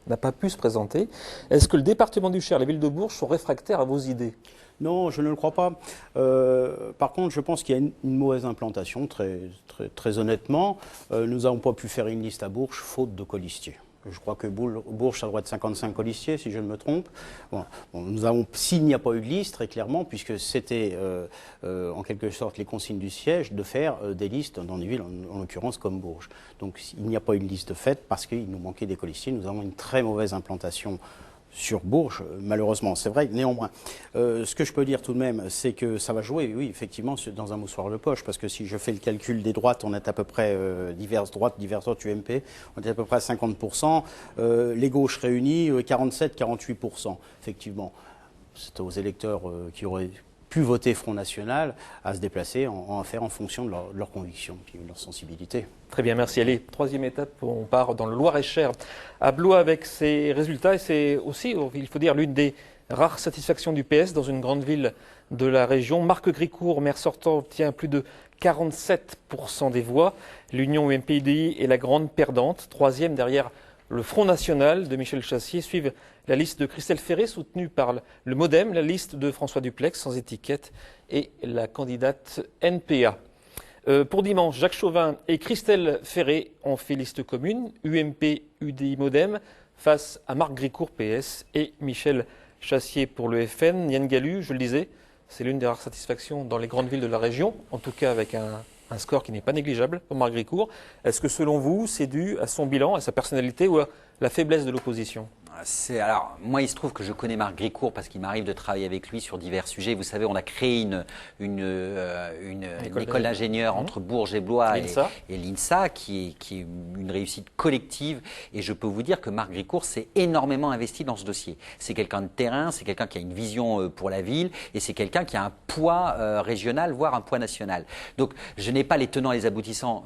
n'a pas pu se présenter. Est-ce que le département du Cher, la ville de Bourges, sont réfractaires à vos idées?
Non, je ne le crois pas. Par contre, je pense qu'il y a une mauvaise implantation, très honnêtement. Nous n'avons pas pu faire une liste à Bourges, faute de colistiers. Je crois que Bourges, ça doit être 55 colistiers, si je ne me trompe. S'il n'y a pas eu de liste, très clairement, puisque c'était en quelque sorte les consignes du siège de faire des listes dans des villes, en l'occurrence comme Bourges. Donc il n'y a pas eu de liste faite parce qu'il nous manquait des colistiers. Nous avons une très mauvaise implantation sur Bourges, malheureusement, c'est vrai. Néanmoins, ce que je peux dire tout de même, c'est que ça va jouer, oui, effectivement, dans un moussoir de poche, parce que si je fais le calcul des droites, on est à peu près diverses droites, UMP, on est à peu près à 50%, les gauches réunies, 47-48%, effectivement. C'est aux électeurs qui auraient pu voter Front National à se déplacer, en faire en fonction de leurs convictions et de leur sensibilité.
Très bien, merci. Allez, troisième étape, on part dans le Loir-et-Cher, à Blois avec ses résultats. Et c'est aussi, il faut dire, l'une des rares satisfactions du PS dans une grande ville de la région. Marc Gricourt, maire sortant, obtient plus de 47% des voix. L'Union UMP-UDI est la grande perdante. Troisième derrière le Front National de Michel Chassier. Suivent la liste de Christelle Ferré, soutenue par le MoDem, la liste de François Duplex, sans étiquette, et la candidate NPA. Pour dimanche, Jacques Chauvin et Christelle Ferré ont fait liste commune, UMP, UDI, MoDem, face à Marc Gricourt, PS, et Michel Chassier pour le FN. Yann Galu, je le disais, c'est l'une des rares satisfactions dans les grandes villes de la région, en tout cas avec un score qui n'est pas négligeable pour Marc Gricourt. Est-ce que selon vous, c'est dû à son bilan, à sa personnalité ou à la faiblesse de l'opposition ?
Alors, moi, il se trouve que je connais Marc Gricourt parce qu'il m'arrive de travailler avec lui sur divers sujets. Vous savez, on a créé une école d'ingénieurs entre Bourges et Blois et l'INSA, qui est une réussite collective. Et je peux vous dire que Marc Gricourt s'est énormément investi dans ce dossier. C'est quelqu'un de terrain, c'est quelqu'un qui a une vision pour la ville et c'est quelqu'un qui a un poids régional, voire un poids national. Donc, je n'ai pas les tenants et les aboutissants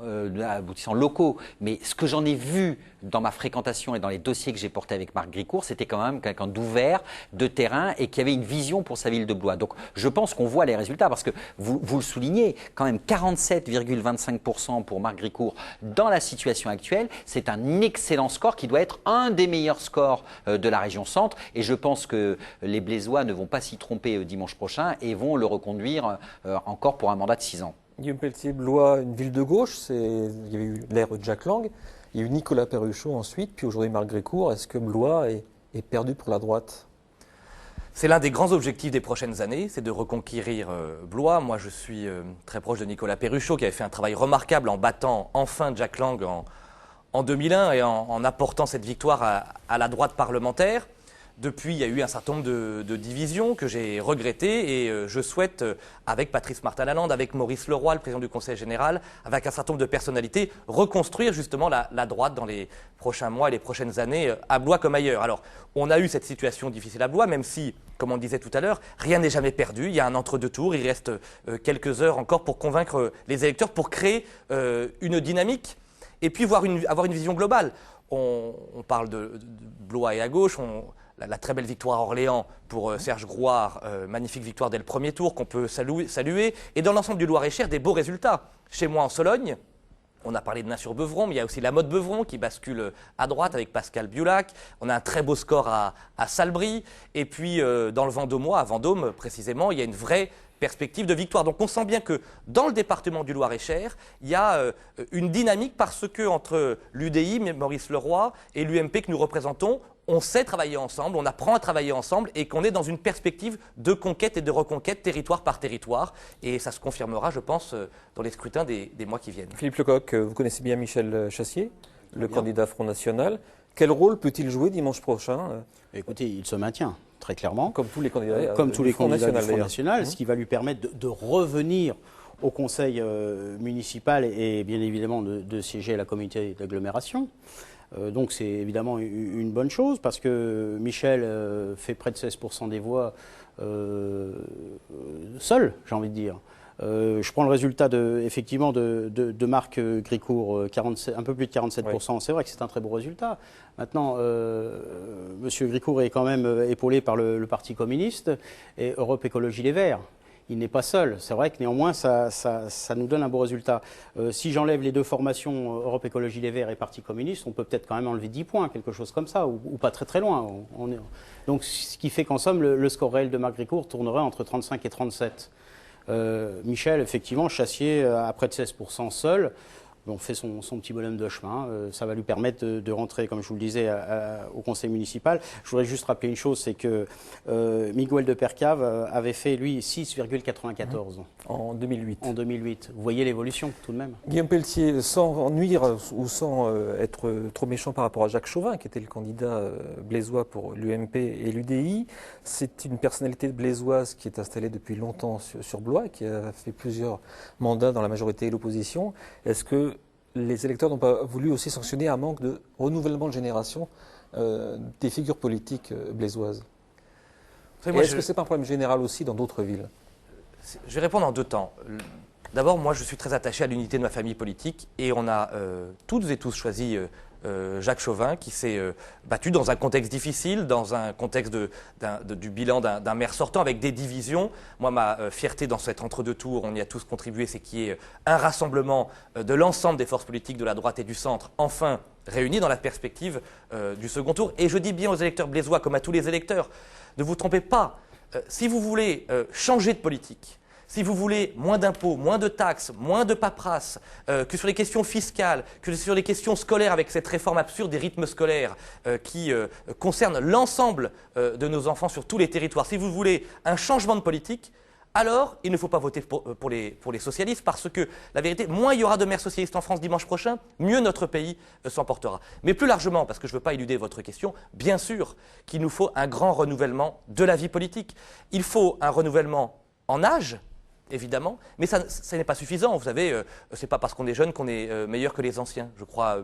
locaux, mais ce que j'en ai vu dans ma fréquentation et dans les dossiers que j'ai portés avec Marc Gricourt, c'était quand même quelqu'un d'ouvert, de terrain et qui avait une vision pour sa ville de Blois. Donc je pense qu'on voit les résultats parce que vous le soulignez, quand même 47,25% pour Marc Gricourt dans la situation actuelle, c'est un excellent score qui doit être un des meilleurs scores de la région centre et je pense que les Blaisois ne vont pas s'y tromper dimanche prochain et vont le reconduire encore pour un mandat de 6 ans.
Guillaume Pelletier, Blois, une ville de gauche, il y avait eu l'ère de Jack Lang. Il y a eu Nicolas Perruchot ensuite, puis aujourd'hui Marc Gricourt. Est-ce que Blois est perdu pour la droite ?
C'est l'un des grands objectifs des prochaines années, c'est de reconquérir Blois. Moi, je suis très proche de Nicolas Perruchot, qui avait fait un travail remarquable en battant enfin Jack Lang en 2001 et en apportant cette victoire à la droite parlementaire. Depuis, il y a eu un certain nombre de divisions que j'ai regrettées et je souhaite, avec Patrice Martin-Lalande, avec Maurice Leroy, le président du Conseil général, avec un certain nombre de personnalités, reconstruire justement la droite dans les prochains mois et les prochaines années à Blois comme ailleurs. Alors, on a eu cette situation difficile à Blois, même si, comme on le disait tout à l'heure, rien n'est jamais perdu. Il y a un entre-deux tours, il reste quelques heures encore pour convaincre les électeurs, pour créer une dynamique et puis avoir une vision globale. On parle de Blois et à gauche, la très belle victoire à Orléans pour Serge Grouard, magnifique victoire dès le premier tour qu'on peut saluer. Et dans l'ensemble du Loir-et-Cher, des beaux résultats. Chez moi en Sologne, on a parlé de Nain-sur-Beuvron, mais il y a aussi la Motte Beuvron qui bascule à droite avec Pascal Biulac. On a un très beau score à Salbris. Et puis dans le Vendômois, à Vendôme précisément, il y a une vraie perspective de victoire. Donc on sent bien que dans le département du Loir-et-Cher, il y a une dynamique parce que entre l'UDI, Maurice Leroy, et l'UMP que nous représentons, on sait travailler ensemble, on apprend à travailler ensemble et qu'on est dans une perspective de conquête et de reconquête territoire par territoire. Et ça se confirmera, je pense, dans les scrutins des mois qui viennent.
Philippe Lecoq, vous connaissez bien Michel Chassier, le candidat Front National. Quel rôle peut-il jouer dimanche prochain?
Écoutez, il se maintient, très clairement.
Comme tous les candidats,
comme tous les candidats du Front
d'ailleurs.
National, ce qui va lui permettre de revenir au conseil municipal et bien évidemment de siéger à la communauté d'agglomération. Donc c'est évidemment une bonne chose parce que Michel fait près de 16% des voix seul, j'ai envie de dire. Je prends le résultat effectivement de Marc Gricourt, un peu plus de 47%. Oui. C'est vrai que c'est un très beau résultat. Maintenant, M. Gricourt est quand même épaulé par le Parti communiste et Europe Écologie Les Verts. Il n'est pas seul. C'est vrai que néanmoins, ça nous donne un beau résultat. Si j'enlève les deux formations, Europe Écologie Les Verts et Parti communiste, on peut peut-être quand même enlever 10 points, quelque chose comme ça, ou pas très très loin. Donc ce qui fait qu'en somme, le score réel de Marc Gricourt tournerait entre 35 et 37. Michel, effectivement, Chassier, à près de 16% seul, on fait son petit bonhomme de chemin. Ça va lui permettre de rentrer, comme je vous le disais, au conseil municipal. Je voudrais juste rappeler une chose, c'est que Miguel de Percave avait fait, lui, 6,94.
En 2008.
En 2008. Vous voyez l'évolution, tout de même.
Guillaume Pelletier, sans nuire ou sans être trop méchant par rapport à Jacques Chauvin, qui était le candidat blésois pour l'UMP et l'UDI, c'est une personnalité blésoise qui est installée depuis longtemps sur Blois, qui a fait plusieurs mandats dans la majorité et l'opposition. Est-ce que les électeurs n'ont pas voulu aussi sanctionner un manque de renouvellement de génération des figures politiques blésoises? Est-ce que ce n'est pas un problème général aussi dans d'autres villes?
Je vais répondre en deux temps. D'abord, moi, je suis très attaché à l'unité de ma famille politique et on a toutes et tous choisi Jacques Chauvin qui s'est battu dans un contexte difficile, dans un contexte du bilan d'un maire sortant avec des divisions. Moi, ma fierté dans cet entre-deux tours, on y a tous contribué, c'est qu'il y ait un rassemblement de l'ensemble des forces politiques de la droite et du centre, enfin réunis dans la perspective du second tour. Et je dis bien aux électeurs blésois, comme à tous les électeurs, ne vous trompez pas, si vous voulez changer de politique, si vous voulez moins d'impôts, moins de taxes, moins de paperasse, que sur les questions fiscales, que sur les questions scolaires avec cette réforme absurde des rythmes scolaires qui concerne l'ensemble de nos enfants sur tous les territoires, si vous voulez un changement de politique, alors il ne faut pas voter pour les socialistes parce que la vérité, moins il y aura de maires socialistes en France dimanche prochain, mieux notre pays s'en portera. Mais plus largement, parce que je ne veux pas éluder votre question, bien sûr qu'il nous faut un grand renouvellement de la vie politique. Il faut un renouvellement en âge, évidemment, mais ça n'est pas suffisant. Vous savez, c'est pas parce qu'on est jeune qu'on est meilleur que les anciens. Je crois,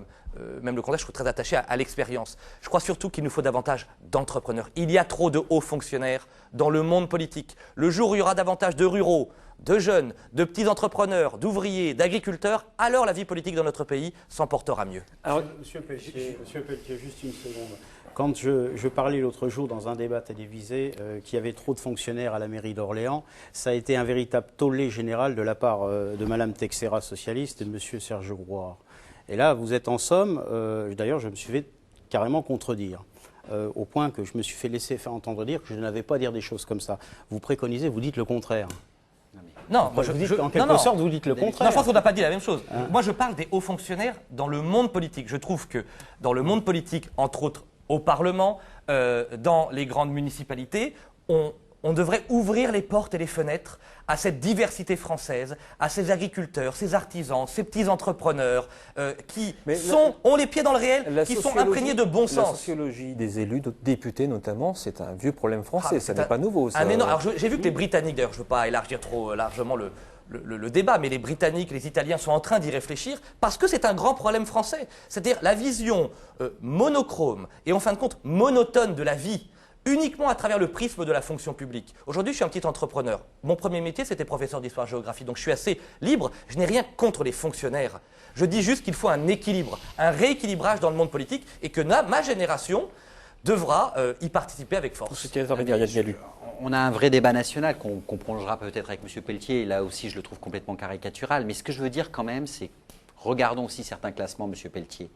même le contexte, je suis très attaché à l'expérience. Je crois surtout qu'il nous faut davantage d'entrepreneurs. Il y a trop de hauts fonctionnaires dans le monde politique. Le jour où il y aura davantage de ruraux, de jeunes, de petits entrepreneurs, d'ouvriers, d'agriculteurs, alors la vie politique dans notre pays s'en portera mieux.
Alors, Monsieur Pelletier, juste une seconde. Quand je parlais l'autre jour dans un débat télévisé qu'il y avait trop de fonctionnaires à la mairie d'Orléans, ça a été un véritable tollé général de la part de Madame Texera, socialiste, et de Monsieur Serge Grouard. Et là, vous êtes en somme, d'ailleurs, je me suis fait carrément contredire, au point que je me suis fait laisser faire entendre dire que je n'avais pas à dire des choses comme ça. Vous préconisez, vous dites le contraire.
Non, moi
en quelque sorte, vous dites le contraire.
Non, je pense qu'on n'a pas dit la même chose. Moi, je parle des hauts fonctionnaires dans le monde politique. Je trouve que dans le monde politique, entre autres au Parlement, dans les grandes municipalités, on devrait ouvrir les portes et les fenêtres à cette diversité française, à ces agriculteurs, ces artisans, ces petits entrepreneurs qui ont les pieds dans le réel, qui sont imprégnés de bon sens.
La sociologie des élus, de députés notamment, c'est un vieux problème français, ça n'est pas nouveau. Ça.
Alors j'ai vu que les Britanniques, d'ailleurs je ne veux pas élargir trop largement le débat, mais les Britanniques, les Italiens sont en train d'y réfléchir parce que c'est un grand problème français. C'est-à-dire la vision monochrome et en fin de compte monotone de la vie, uniquement à travers le prisme de la fonction publique. Aujourd'hui, je suis un petit entrepreneur. Mon premier métier, c'était professeur d'histoire-géographie, donc je suis assez libre. Je n'ai rien contre les fonctionnaires. Je dis juste qu'il faut un équilibre, un rééquilibrage dans le monde politique et que ma génération devra y participer avec force.
On a un vrai débat national qu'on prolongera peut-être avec M. Pelletier. Là aussi, je le trouve complètement caricatural. Mais ce que je veux dire quand même, c'est regardons aussi certains classements, M. Pelletier.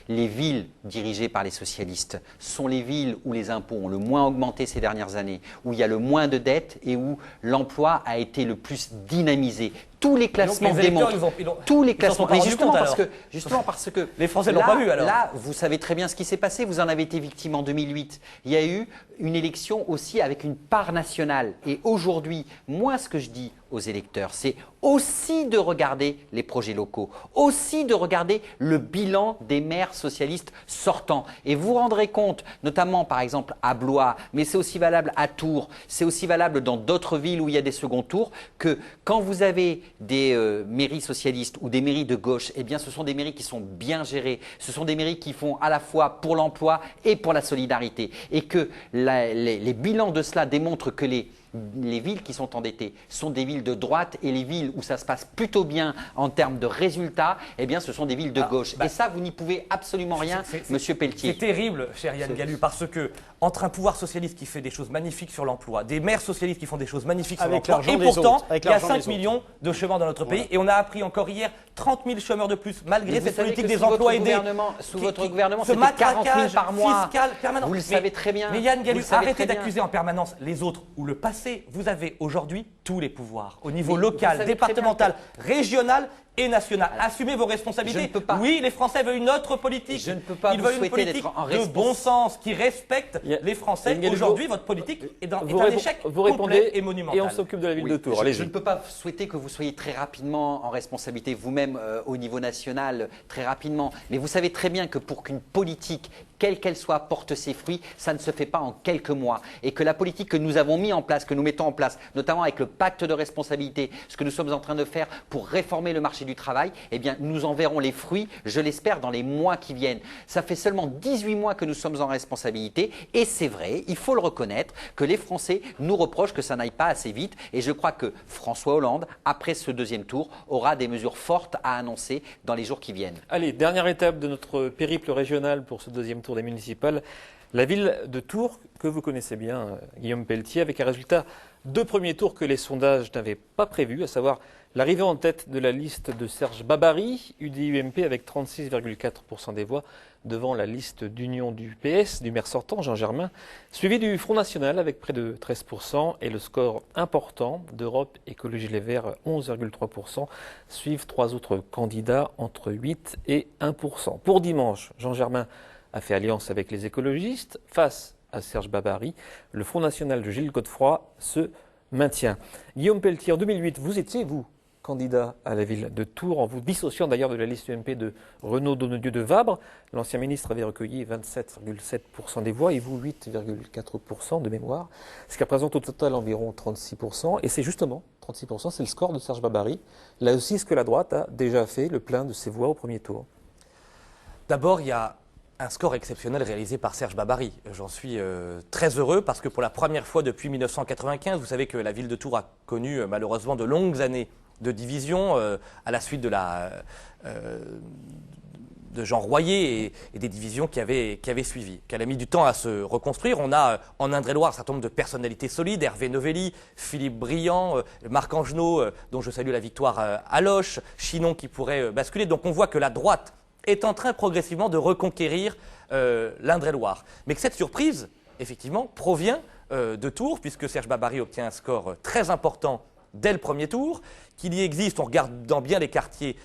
Les villes dirigées par les socialistes sont les villes où les impôts ont le moins augmenté ces dernières années, où il y a le moins de dettes et où l'emploi a été le plus dynamisé. Tous les classements démontrent. Tous les classements. Mais justement parce que
les Français l'ont pas vu alors.
Là, vous savez très bien ce qui s'est passé. Vous en avez été victime en 2008. Il y a eu une élection aussi avec une part nationale. Et aujourd'hui, moi, ce que je dis aux électeurs, c'est aussi de regarder les projets locaux, aussi de regarder le bilan des maires socialistes sortants. Et vous vous rendrez compte, notamment par exemple à Blois, mais c'est aussi valable à Tours, c'est aussi valable dans d'autres villes où il y a des seconds tours, que quand vous avez des mairies socialistes ou des mairies de gauche, eh bien ce sont des mairies qui sont bien gérées, ce sont des mairies qui font à la fois pour l'emploi et pour la solidarité. Et que les bilans de cela démontrent que les villes qui sont endettées sont des villes de droite et les villes où ça se passe plutôt bien en termes de résultats, eh bien, ce sont des villes de gauche. Et ça, vous n'y pouvez absolument rien, Monsieur Pelletier.
C'est terrible, cher Yann Gallu, parce que entre un pouvoir socialiste qui fait des choses magnifiques sur l'emploi, des maires socialistes qui font des choses magnifiques sur l'emploi, et pourtant, il y a 5 millions de chômeurs dans notre pays, et on a appris encore hier 30 000 chômeurs de plus, malgré cette politique des emplois aidés.
Sous votre gouvernement,
ce
c'était 40 000 par mois.
Fiscal permanent.
Vous le savez très bien.
Mais Yann Gallu, arrêtez d'accuser en permanence les autres ou le passé. Vous avez aujourd'hui tous les pouvoirs, au niveau local, départemental, régional et national. Assumez vos responsabilités. Oui, les Français veulent une autre politique.
Je ne peux pas
Ils veulent une politique de bon sens, qui respecte les Français. Aujourd'hui, votre politique est un échec complet et monumental.
Et on s'occupe de la ville de Tours.
Je ne peux pas souhaiter que vous soyez très rapidement en responsabilité, vous-même au niveau national, très rapidement. Mais vous savez très bien que pour qu'une politique, quelle qu'elle soit, porte ses fruits, ça ne se fait pas en quelques mois. Et que la politique que nous avons mis en place, que nous mettons en place, notamment avec le pacte de responsabilité, ce que nous sommes en train de faire pour réformer le marché du travail, eh bien, nous en verrons les fruits, je l'espère, dans les mois qui viennent. Ça fait seulement 18 mois que nous sommes en responsabilité et c'est vrai, il faut le reconnaître, que les Français nous reprochent que ça n'aille pas assez vite et je crois que François Hollande, après ce deuxième tour, aura des mesures fortes à annoncer dans les jours qui viennent.
Allez, dernière étape de notre périple régional pour ce deuxième tour des municipales. La ville de Tours, que vous connaissez bien, Guillaume Pelletier, avec un résultat de premier tour que les sondages n'avaient pas prévu, à savoir l'arrivée en tête de la liste de Serge Babary, UDI-UMP, avec 36,4% des voix, devant la liste d'union du PS, du maire sortant, Jean Germain, suivi du Front National avec près de 13%, et le score important d'Europe Écologie Les Verts, 11,3%, suivent trois autres candidats entre 8 et 1%. Pour dimanche, Jean Germain a fait alliance avec les écologistes face à Serge Babary. Le Front National de Gilles Godefroy se maintient. Guillaume Pelletier, en 2008, vous étiez, vous, candidat à la ville de Tours, en vous dissociant d'ailleurs de la liste UMP de Renaud Donnedieu de Vabre. L'ancien ministre avait recueilli 27,7% des voix et vous 8,4% de mémoire, ce qui représente au total environ 36%. Et c'est justement 36%, c'est le score de Serge Babary. Là aussi, ce que la droite a déjà fait, le plein de ses voix au premier tour.
D'abord, il y a un score exceptionnel réalisé par Serge Babary. J'en suis très heureux parce que pour la première fois depuis 1995, vous savez que la ville de Tours a connu malheureusement de longues années de division à la suite de Jean Royer et des divisions qui avaient suivi, qu'elle a mis du temps à se reconstruire. On a en Indre-et-Loire un certain nombre de personnalités solides, Hervé Novelli, Philippe Briand, Marc Angenot, dont je salue la victoire à Loches, Chinon qui pourrait basculer. Donc on voit que la droite est en train progressivement de reconquérir l'Indre-et-Loire. Mais que cette surprise, effectivement, provient de Tours, puisque Serge Babary obtient un score très important dès le premier tour, qu'il y existe, en regardant bien les quartiers,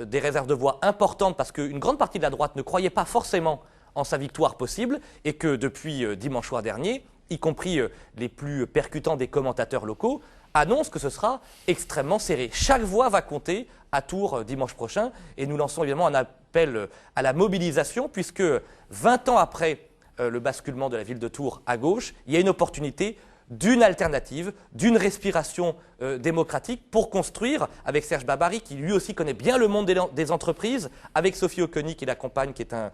des réserves de voix importantes, parce qu'une grande partie de la droite ne croyait pas forcément en sa victoire possible, et que depuis dimanche soir dernier, y compris les plus percutants des commentateurs locaux, annonce que ce sera extrêmement serré. Chaque voix va compter à Tours dimanche prochain et nous lançons évidemment un appel à la mobilisation puisque 20 ans après le basculement de la ville de Tours à gauche, il y a une opportunité d'une alternative, d'une respiration démocratique pour construire avec Serge Babary, qui lui aussi connaît bien le monde des entreprises, avec Sophie Oconi qui l'accompagne, qui est un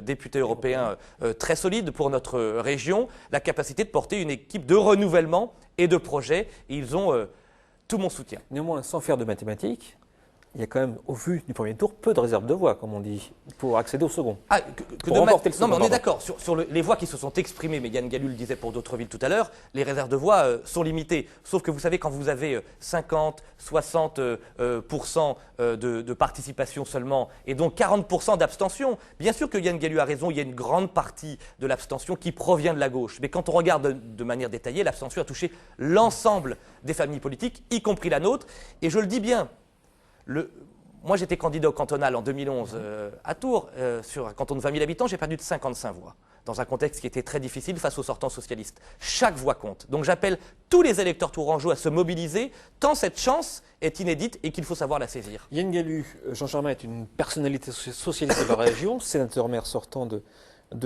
député européen très solide pour notre région, la capacité de porter une équipe de renouvellement et de projets. Et ils ont tout mon soutien.
Néanmoins, sans faire de mathématiques, il y a quand même, au vu du premier tour, peu de réserves de voix, comme on dit, pour accéder au second.
Ah,
Pour remporter le second,
non, mais on est
pardon.
d'accord. Sur les voix qui se sont exprimées, mais Yann Gallu le disait pour d'autres villes tout à l'heure, les réserves de voix sont limitées. Sauf que vous savez, quand vous avez 50, 60% de participation seulement, et donc 40% d'abstention, bien sûr que Yann Gallu a raison, il y a une grande partie de l'abstention qui provient de la gauche. Mais quand on regarde de manière détaillée, l'abstention a touché l'ensemble des familles politiques, y compris la nôtre. Et je le dis bien, moi, j'étais candidat au cantonal en 2011 à Tours, sur un canton de 20 000 habitants, j'ai perdu de 55 voix, dans un contexte qui était très difficile face aux sortants socialistes. Chaque voix compte. Donc j'appelle tous les électeurs tourangeaux à se mobiliser, tant cette chance est inédite et qu'il faut savoir la saisir.
Yann Gallu, Jean Germain est une personnalité socialiste de la région, sénateur maire sortant de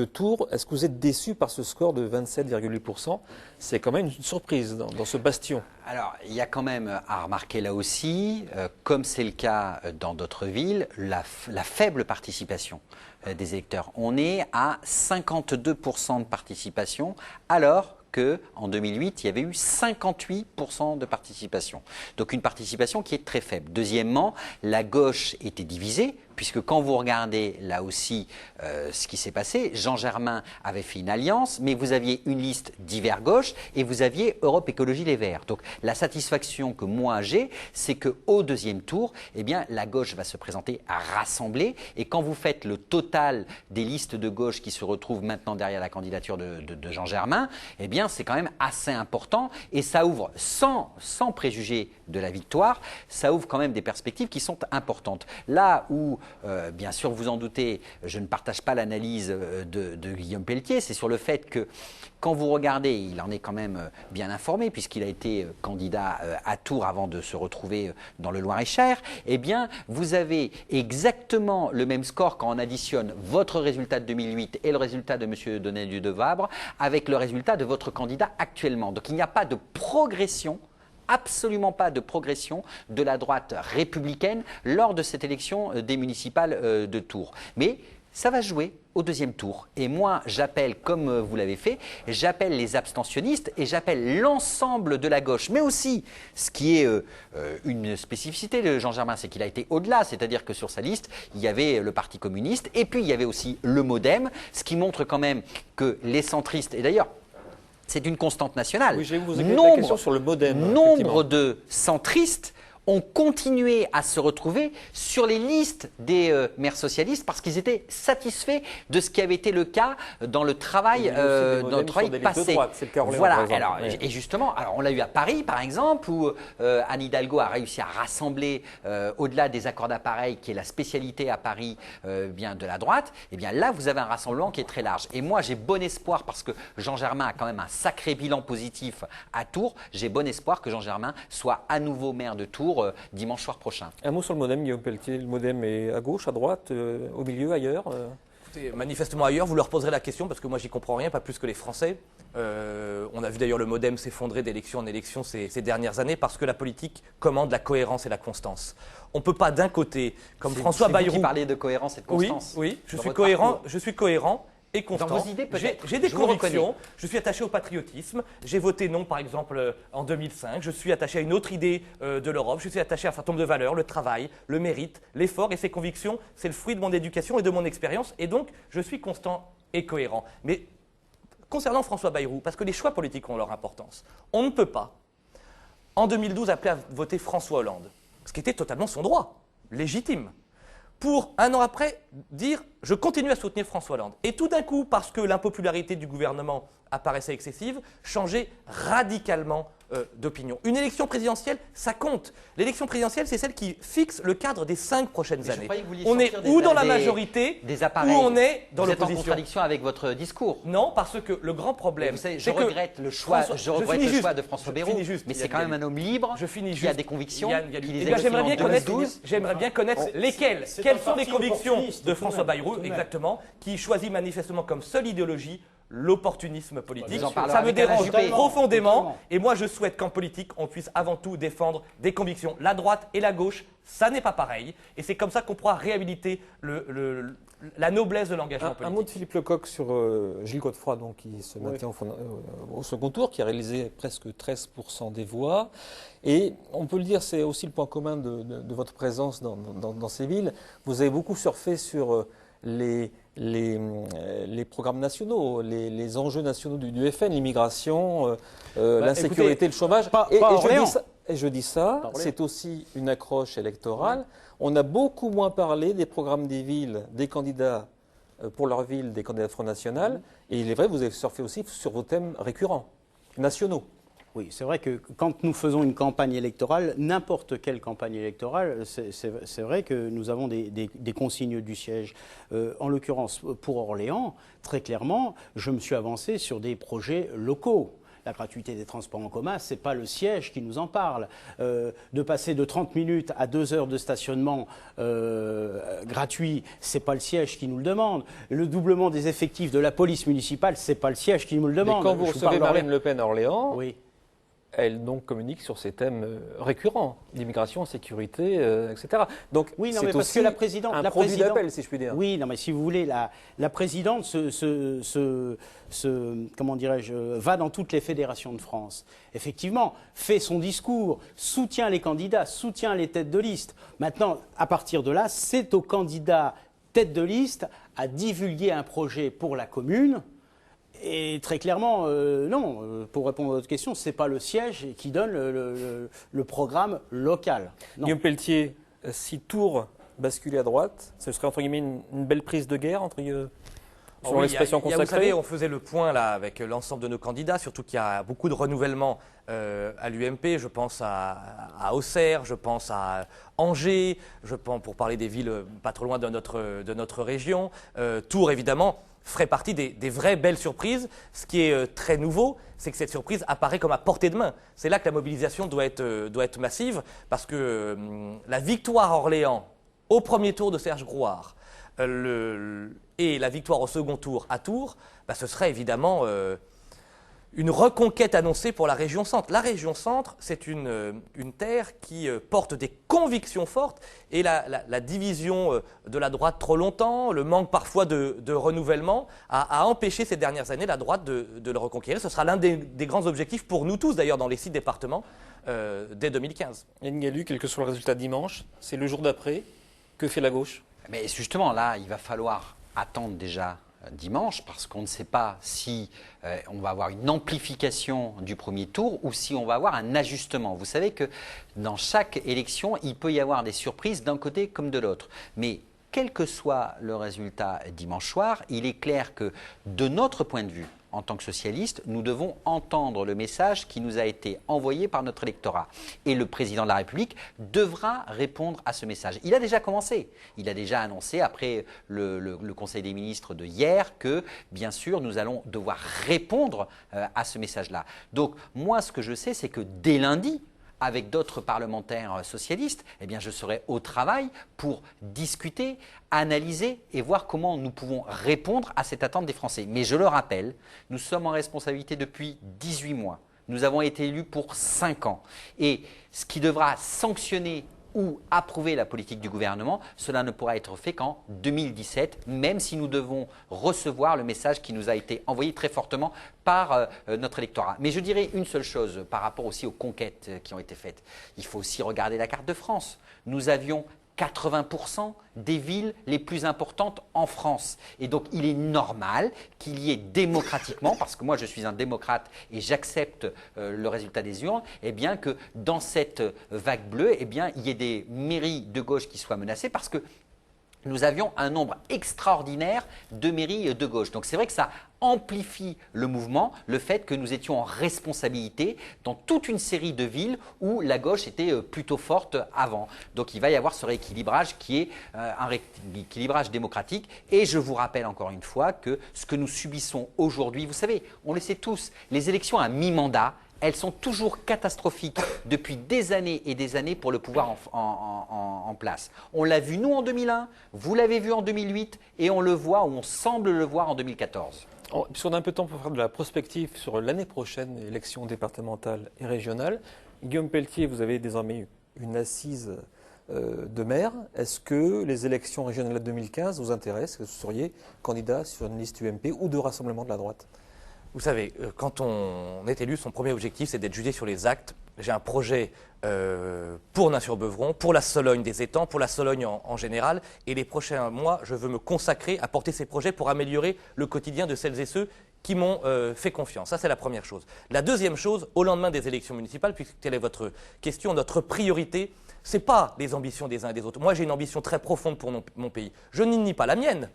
Tours. Est-ce que vous êtes déçu par ce score de 27,8%? C'est quand même une surprise dans ce bastion.
Alors, il y a quand même à remarquer là aussi, comme c'est le cas dans d'autres villes, la faible participation des électeurs. On est à 52% de participation, alors qu'en 2008, il y avait eu 58% de participation. Donc une participation qui est très faible. Deuxièmement, la gauche était divisée, puisque quand vous regardez là aussi ce qui s'est passé, Jean Germain avait fait une alliance, mais vous aviez une liste d'hiver gauche et vous aviez Europe Écologie Les Verts. Donc la satisfaction que moi j'ai, c'est qu'au deuxième tour, eh bien, la gauche va se présenter à rassembler. Et quand vous faites le total des listes de gauche qui se retrouvent maintenant derrière la candidature de Jean Germain, eh bien, c'est quand même assez important. Et ça ouvre, sans préjuger de la victoire, ça ouvre quand même des perspectives qui sont importantes. Là où bien sûr, vous en doutez, je ne partage pas l'analyse de Guillaume Pelletier. C'est sur le fait que quand vous regardez, il en est quand même bien informé puisqu'il a été candidat à Tours avant de se retrouver dans le Loir-et-Cher. Eh bien, vous avez exactement le même score quand on additionne votre résultat de 2008 et le résultat de M. Donadieu de Vabre avec le résultat de votre candidat actuellement. Donc, il n'y a pas de progression. Absolument pas de progression de la droite républicaine lors de cette élection des municipales de Tours. Mais ça va jouer au deuxième tour. Et moi, j'appelle, comme vous l'avez fait, j'appelle les abstentionnistes et j'appelle l'ensemble de la gauche. Mais aussi, ce qui est une spécificité de Jean Germain, c'est qu'il a été au-delà. C'est-à-dire que sur sa liste, il y avait le Parti communiste et puis il y avait aussi le MoDem, ce qui montre quand même que les centristes, et d'ailleurs, c'est une constante nationale.
Oui, je vais vous poser la question sur le MoDem.
Nombre de centristes ont continué à se retrouver sur les listes des maires socialistes parce qu'ils étaient satisfaits de ce qui avait été le cas dans le travail, passé. Voilà. Alors, et justement, alors on l'a eu à Paris, par exemple, où Anne Hidalgo a réussi à rassembler, au-delà des accords d'appareil, qui est la spécialité à Paris bien de la droite. Et bien là, vous avez un rassemblement qui est très large. Et moi, j'ai bon espoir parce que Jean Germain a quand même un sacré bilan positif à Tours. J'ai bon espoir que Jean Germain soit à nouveau maire de Tours dimanche soir prochain.
Un mot sur le MoDem, Guillaume Pelletier. Le MoDem est à gauche, à droite, au milieu, ailleurs
Écoutez, manifestement ailleurs, vous leur poserez la question parce que moi j'y comprends rien, pas plus que les Français. On a vu d'ailleurs le MoDem s'effondrer d'élection en élection ces dernières années parce que la politique commande la cohérence et la constance. On ne peut pas d'un côté, comme François Bayrou…
C'est vous qui parlez de cohérence et de constance.
Oui, je suis cohérent et constant.
Dans vos idées, peut-être.
J'ai des convictions, je suis attaché au patriotisme, j'ai voté non par exemple en 2005, je suis attaché à une autre idée de l'Europe, je suis attaché à un certain nombre de valeurs, le travail, le mérite, l'effort, et ces convictions, c'est le fruit de mon éducation et de mon expérience, et donc je suis constant et cohérent. Mais concernant François Bayrou, parce que les choix politiques ont leur importance, on ne peut pas, en 2012, appeler à voter François Hollande, ce qui était totalement son droit, légitime, pour un an après dire « je continue à soutenir François Hollande ». Et tout d'un coup, parce que l'impopularité du gouvernement apparaissait excessive, changer radicalement d'opinion. Une élection présidentielle, ça compte. L'élection présidentielle, c'est celle qui fixe le cadre des 5 prochaines années. On est ou dans la majorité, ou on est dans l'opposition.
Vous êtes en contradiction avec votre discours.
Non, parce que le grand problème…
Vous savez, je regrette le choix de François Bayrou, mais c'est quand même un homme libre qui a des convictions.
J'aimerais bien connaître lesquelles. Quelles sont les convictions de François Bayrou, exactement, qui choisit manifestement comme seule idéologie l'opportunisme politique. Ça me dérange profondément et moi je souhaite qu'en politique on puisse avant tout défendre des convictions. La droite et la gauche, ça n'est pas pareil et c'est comme ça qu'on pourra réhabiliter la noblesse de l'engagement politique.
Un mot de Philippe Lecoq sur Gilles Godefroy, donc, qui se maintient au second tour, qui a réalisé presque 13% des voix. Et on peut le dire, c'est aussi le point commun de votre présence dans ces villes. Vous avez beaucoup surfé sur les programmes nationaux, les enjeux nationaux du FN, l'immigration, l'insécurité, le chômage. Et je dis ça, c'est aussi une accroche électorale. On a beaucoup moins parlé des programmes des villes, des candidats pour leur ville, des candidats de Front National. Et il est vrai, vous avez surfé aussi sur vos thèmes récurrents, nationaux.
Oui, c'est vrai que quand nous faisons une campagne électorale, n'importe quelle campagne électorale, c'est vrai que nous avons des consignes du siège. En l'occurrence, pour Orléans, très clairement, je me suis avancé sur des projets locaux. La gratuité des transports en commun, ce n'est pas le siège qui nous en parle. De passer de 30 minutes à 2 heures de stationnement gratuit, ce n'est pas le siège qui nous le demande. Le doublement des effectifs de la police municipale, ce n'est pas le siège qui nous le demande.
Mais quand vous recevez Marine Le Pen à Orléans,
oui.
Elle donc communique sur ces thèmes récurrents, l'immigration, sécurité, etc. Donc
oui, non,
c'est
mais parce
aussi
que la présidente,
un produit d'appel, si je puis dire.
Oui, non, mais si vous voulez, la présidente comment dirais-je, va dans toutes les fédérations de France. Effectivement, fait son discours, soutient les candidats, soutient les têtes de liste. Maintenant, à partir de là, c'est aux candidats têtes de liste à divulguer un projet pour la commune. Et très clairement, non, pour répondre à votre question, ce n'est pas le siège qui donne le programme local.
Guillaume Pelletier, si Tours basculait à droite, ce serait entre guillemets une belle prise de guerre, selon l'expression consacrée.
Vous savez, on faisait le point là avec l'ensemble de nos candidats, surtout qu'il y a beaucoup de renouvellement à l'UMP. Je pense à Auxerre, je pense à Angers, je pense, pour parler des villes pas trop loin de notre région. Tours, évidemment, ferait partie des vraies belles surprises. Ce qui est très nouveau, c'est que cette surprise apparaît comme à portée de main. C'est là que la mobilisation doit être massive, parce que la victoire à Orléans au premier tour de Serge Grouard et la victoire au second tour à Tours, ce serait évidemment une reconquête annoncée pour la région centre. La région centre, c'est une terre qui porte des convictions fortes, et la division de la droite trop longtemps, le manque parfois de renouvellement, a empêché ces dernières années la droite de le reconquérir. Ce sera l'un des grands objectifs pour nous tous, d'ailleurs, dans les 6 départements, dès 2015.
Et Ngalu, quel que soit le résultat dimanche, c'est le jour d'après. Que fait la gauche ?
Mais justement, là, il va falloir attendre déjà dimanche, parce qu'on ne sait pas si on va avoir une amplification du premier tour ou si on va avoir un ajustement. Vous savez que dans chaque élection, il peut y avoir des surprises d'un côté comme de l'autre. Mais quel que soit le résultat dimanche soir, il est clair que de notre point de vue, en tant que socialistes, nous devons entendre le message qui nous a été envoyé par notre électorat. Et le président de la République devra répondre à ce message. Il a déjà commencé. Il a déjà annoncé, après le Conseil des ministres de hier, que, bien sûr, nous allons devoir répondre à ce message-là. Donc, moi, ce que je sais, c'est que dès lundi, avec d'autres parlementaires socialistes, eh bien, je serai au travail pour discuter, analyser et voir comment nous pouvons répondre à cette attente des Français. Mais je le rappelle, nous sommes en responsabilité depuis 18 mois. Nous avons été élus pour 5 ans. Et ce qui devra sanctionner ou approuver la politique du gouvernement, cela ne pourra être fait qu'en 2017, même si nous devons recevoir le message qui nous a été envoyé très fortement par notre électorat. Mais je dirais une seule chose par rapport aussi aux conquêtes qui ont été faites. Il faut aussi regarder la carte de France. Nous avions 80% des villes les plus importantes en France. Et donc, il est normal qu'il y ait démocratiquement, parce que moi je suis un démocrate et j'accepte le résultat des urnes, eh bien que dans cette vague bleue, eh bien, il y ait des mairies de gauche qui soient menacées, parce que nous avions un nombre extraordinaire de mairies de gauche. Donc c'est vrai que ça amplifie le mouvement, le fait que nous étions en responsabilité dans toute une série de villes où la gauche était plutôt forte avant. Donc il va y avoir ce rééquilibrage qui est un rééquilibrage démocratique. Et je vous rappelle encore une fois que ce que nous subissons aujourd'hui, vous savez, on le sait tous, les élections à mi-mandat, elles sont toujours catastrophiques depuis des années et des années pour le pouvoir en place. On l'a vu nous en 2001, vous l'avez vu en 2008 et on le voit, ou on semble le voir en 2014.
Puisqu'on a un peu de temps pour faire de la prospective sur l'année prochaine, élections départementales et régionales, Guillaume Pelletier, vous avez désormais une assise de maire. Est-ce que les élections régionales de 2015 vous intéressent? Est-ce que vous seriez candidat sur une liste UMP ou de Rassemblement de la droite?
Vous savez, quand on est élu, son premier objectif, c'est d'être jugé sur les actes. J'ai un projet pour Nain-sur-Beuvron, pour la Sologne des étangs, pour la Sologne en général. Et les prochains mois, je veux me consacrer à porter ces projets pour améliorer le quotidien de celles et ceux qui m'ont fait confiance. Ça, c'est la première chose. La deuxième chose, au lendemain des élections municipales, puisque telle est votre question, notre priorité, ce n'est pas les ambitions des uns et des autres. Moi, j'ai une ambition très profonde pour mon pays. Je n'y nie pas la mienne.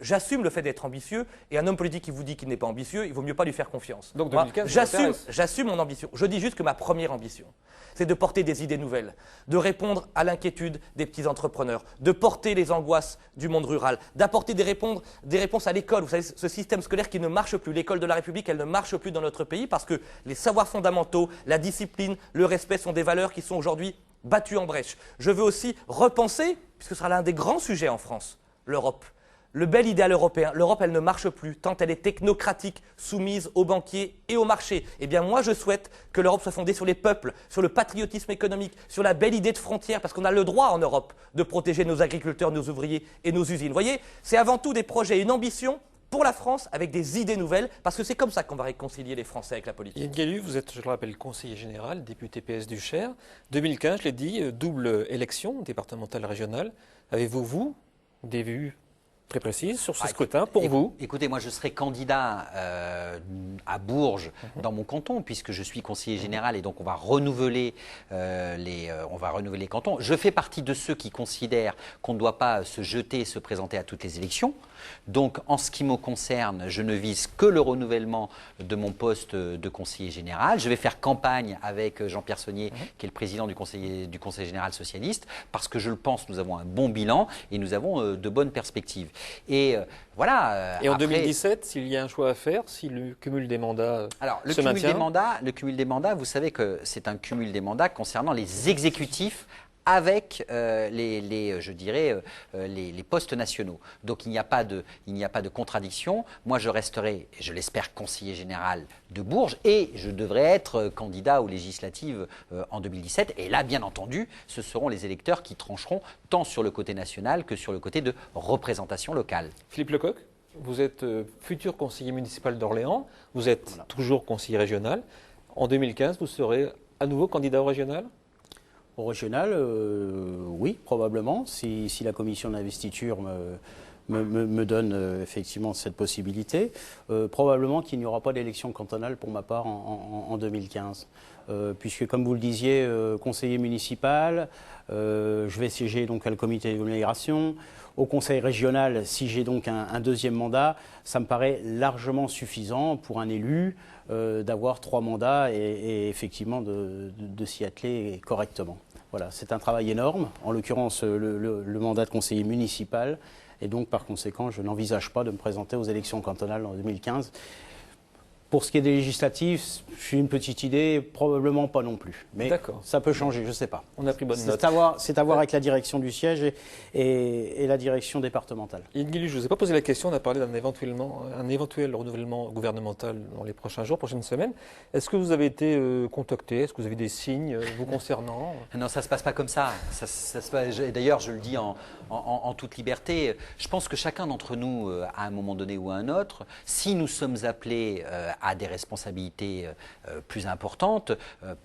J'assume le fait d'être ambitieux, et un homme politique qui vous dit qu'il n'est pas ambitieux, il vaut mieux pas lui faire confiance.
Donc 2015,
j'assume mon ambition. Je dis juste que ma première ambition, c'est de porter des idées nouvelles, de répondre à l'inquiétude des petits entrepreneurs, de porter les angoisses du monde rural, d'apporter des réponses à l'école. Vous savez, ce système scolaire qui ne marche plus, l'école de la République, elle ne marche plus dans notre pays parce que les savoirs fondamentaux, la discipline, le respect sont des valeurs qui sont aujourd'hui battues en brèche. Je veux aussi repenser, puisque ce sera l'un des grands sujets en France, l'Europe. Le bel idéal européen, l'Europe, elle ne marche plus, tant elle est technocratique, soumise aux banquiers et au marché. Eh bien, moi, je souhaite que l'Europe soit fondée sur les peuples, sur le patriotisme économique, sur la belle idée de frontières, parce qu'on a le droit en Europe de protéger nos agriculteurs, nos ouvriers et nos usines. Vous voyez, c'est avant tout des projets et une ambition pour la France avec des idées nouvelles, parce que c'est comme ça qu'on va réconcilier les Français avec la politique.
Yann Guélu, vous êtes, je le rappelle, conseiller général, député PS du Cher. 2015, je l'ai dit, double élection départementale régionale. Avez-vous, des vues très précise sur ce scrutin pour vous?
Écoutez, moi je serai candidat à Bourges dans mon canton puisque je suis conseiller général et donc on va renouveler les cantons. Je fais partie de ceux qui considèrent qu'on ne doit pas se jeter et se présenter à toutes les élections. Donc en ce qui me concerne, je ne vise que le renouvellement de mon poste de conseiller général. Je vais faire campagne avec Jean-Pierre Saunier qui est le président du conseil général socialiste parce que je le pense, nous avons un bon bilan et nous avons de bonnes perspectives. Et voilà.
Et en 2017, s'il y a un choix à faire, si le cumul des mandats se maintient.
Le cumul des mandats, vous savez que c'est un cumul des mandats concernant les exécutifs avec les postes nationaux. Donc il n'y a pas de contradiction. Moi, je resterai, je l'espère, conseiller général de Bourges et je devrais être candidat aux législatives en 2017. Et là, bien entendu, ce seront les électeurs qui trancheront tant sur le côté national que sur le côté de représentation locale.
Philippe Lecoq, vous êtes futur conseiller municipal d'Orléans, vous êtes toujours conseiller régional. En 2015, vous serez à nouveau candidat au régional ?
Au régional, oui, probablement, si la commission d'investiture me donne effectivement cette possibilité. Probablement qu'il n'y aura pas d'élection cantonale pour ma part en 2015. Puisque, comme vous le disiez, conseiller municipal, je vais siéger donc à le comité de migration. Au conseil régional, si j'ai donc un deuxième mandat, ça me paraît largement suffisant pour un élu d'avoir 3 mandats et effectivement de s'y atteler correctement. Voilà, c'est un travail énorme, en l'occurrence le mandat de conseiller municipal, et donc par conséquent, je n'envisage pas de me présenter aux élections cantonales en 2015. Pour ce qui est des législatives, j'ai une petite idée, probablement pas non plus. Mais ça peut changer, je ne sais pas.
On a pris bonne note.
C'est à voir avec la direction du siège et la direction départementale.
Yann Guélu, je ne vous ai pas posé la question, on a parlé d'un éventuel renouvellement gouvernemental dans les prochains jours, prochaines semaines. Est-ce que vous avez été contacté? Est-ce que vous avez des signes vous concernant?
Non, ça ne se passe pas comme ça. D'ailleurs, je le dis en toute liberté, je pense que chacun d'entre nous, à un moment donné ou à un autre, si nous sommes appelés à des responsabilités plus importantes,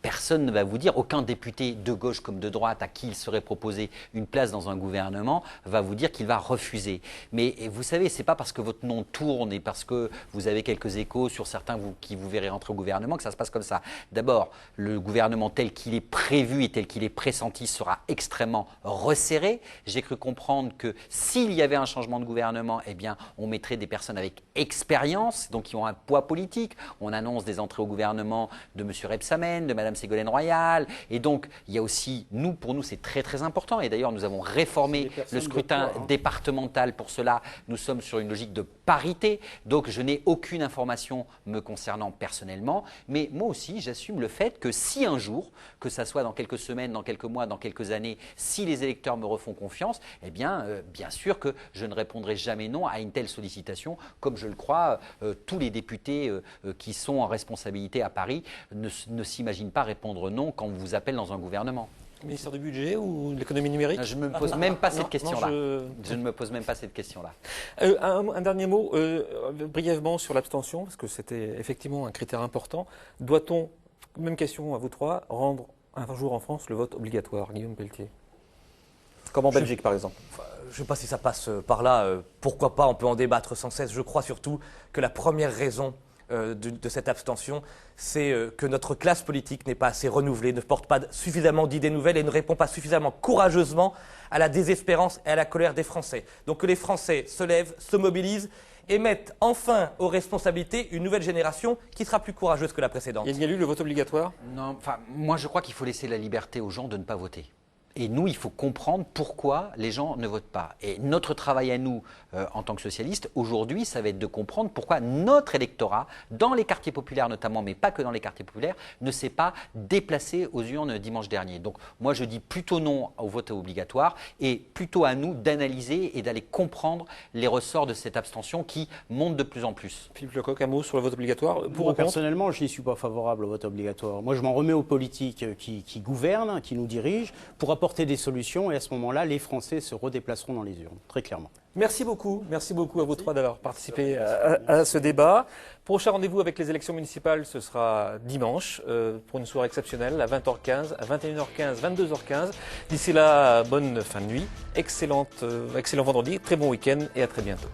personne ne va vous dire, aucun député de gauche comme de droite à qui il serait proposé une place dans un gouvernement va vous dire qu'il va refuser. Mais vous savez, ce n'est pas parce que votre nom tourne et parce que vous avez quelques échos sur certains qui vous verrez rentrer au gouvernement que ça se passe comme ça. D'abord, le gouvernement tel qu'il est prévu et tel qu'il est pressenti sera extrêmement resserré. J'ai cru comprendre que s'il y avait un changement de gouvernement, eh bien, on mettrait des personnes avec expérience, donc qui ont un poids politique. On annonce des entrées au gouvernement de M. Rebsamen, de Mme Ségolène Royal. Et donc, il y a aussi, pour nous, c'est très très important. Et d'ailleurs, nous avons réformé le scrutin départemental pour cela. Nous sommes sur une logique de parité. Donc, je n'ai aucune information me concernant personnellement. Mais moi aussi, j'assume le fait que si un jour, que ça soit dans quelques semaines, dans quelques mois, dans quelques années, si les électeurs me refont confiance, eh bien, bien sûr que je ne répondrai jamais non à une telle sollicitation, comme je le crois, tous les députés qui sont en responsabilité à Paris ne s'imaginent pas répondre non quand on vous appelle dans un gouvernement.
Ministère du Budget ou de l'économie numérique?
Je ne me pose même pas cette
Non,
question-là.
je-
Je ne me pose même pas cette question-là.
Un dernier mot, brièvement sur l'abstention, parce que c'était effectivement un critère important. Doit-on, même question à vous trois, rendre un jour en France le vote obligatoire, Guillaume Pelletier? Comme en Belgique, par exemple.
Je ne sais pas si ça passe par là. Pourquoi pas, on peut en débattre sans cesse. Je crois surtout que la première raison de cette abstention, c'est que notre classe politique n'est pas assez renouvelée, ne porte pas suffisamment d'idées nouvelles et ne répond pas suffisamment courageusement à la désespérance et à la colère des Français. Donc que les Français se lèvent, se mobilisent et mettent enfin aux responsabilités une nouvelle génération qui sera plus courageuse que la précédente.
Il y a eu le vote obligatoire?
Non, enfin, moi je crois qu'il faut laisser la liberté aux gens de ne pas voter. Et nous, il faut comprendre pourquoi les gens ne votent pas. Et notre travail à nous, en tant que socialistes, aujourd'hui, ça va être de comprendre pourquoi notre électorat, dans les quartiers populaires notamment, mais pas que dans les quartiers populaires, ne s'est pas déplacé aux urnes dimanche dernier. Donc moi, je dis plutôt non au vote obligatoire et plutôt à nous d'analyser et d'aller comprendre les ressorts de cette abstention qui monte de plus en plus.
Philippe Lecoq, un mot sur le vote obligatoire? Pour ou
Moi,
contre?
personnellement, je n'y suis pas favorable au vote obligatoire. Moi, je m'en remets aux politiques qui gouvernent, qui nous dirigent, pour apporter des solutions. Et à ce moment-là, les Français se redéplaceront dans les urnes, très clairement.
Merci beaucoup à vous trois d'avoir participé à ce débat. Prochain rendez-vous avec les élections municipales, ce sera dimanche pour une soirée exceptionnelle à 20h15, à 21h15, 22h15. D'ici là, bonne fin de nuit, excellent vendredi, très bon week-end et à très bientôt.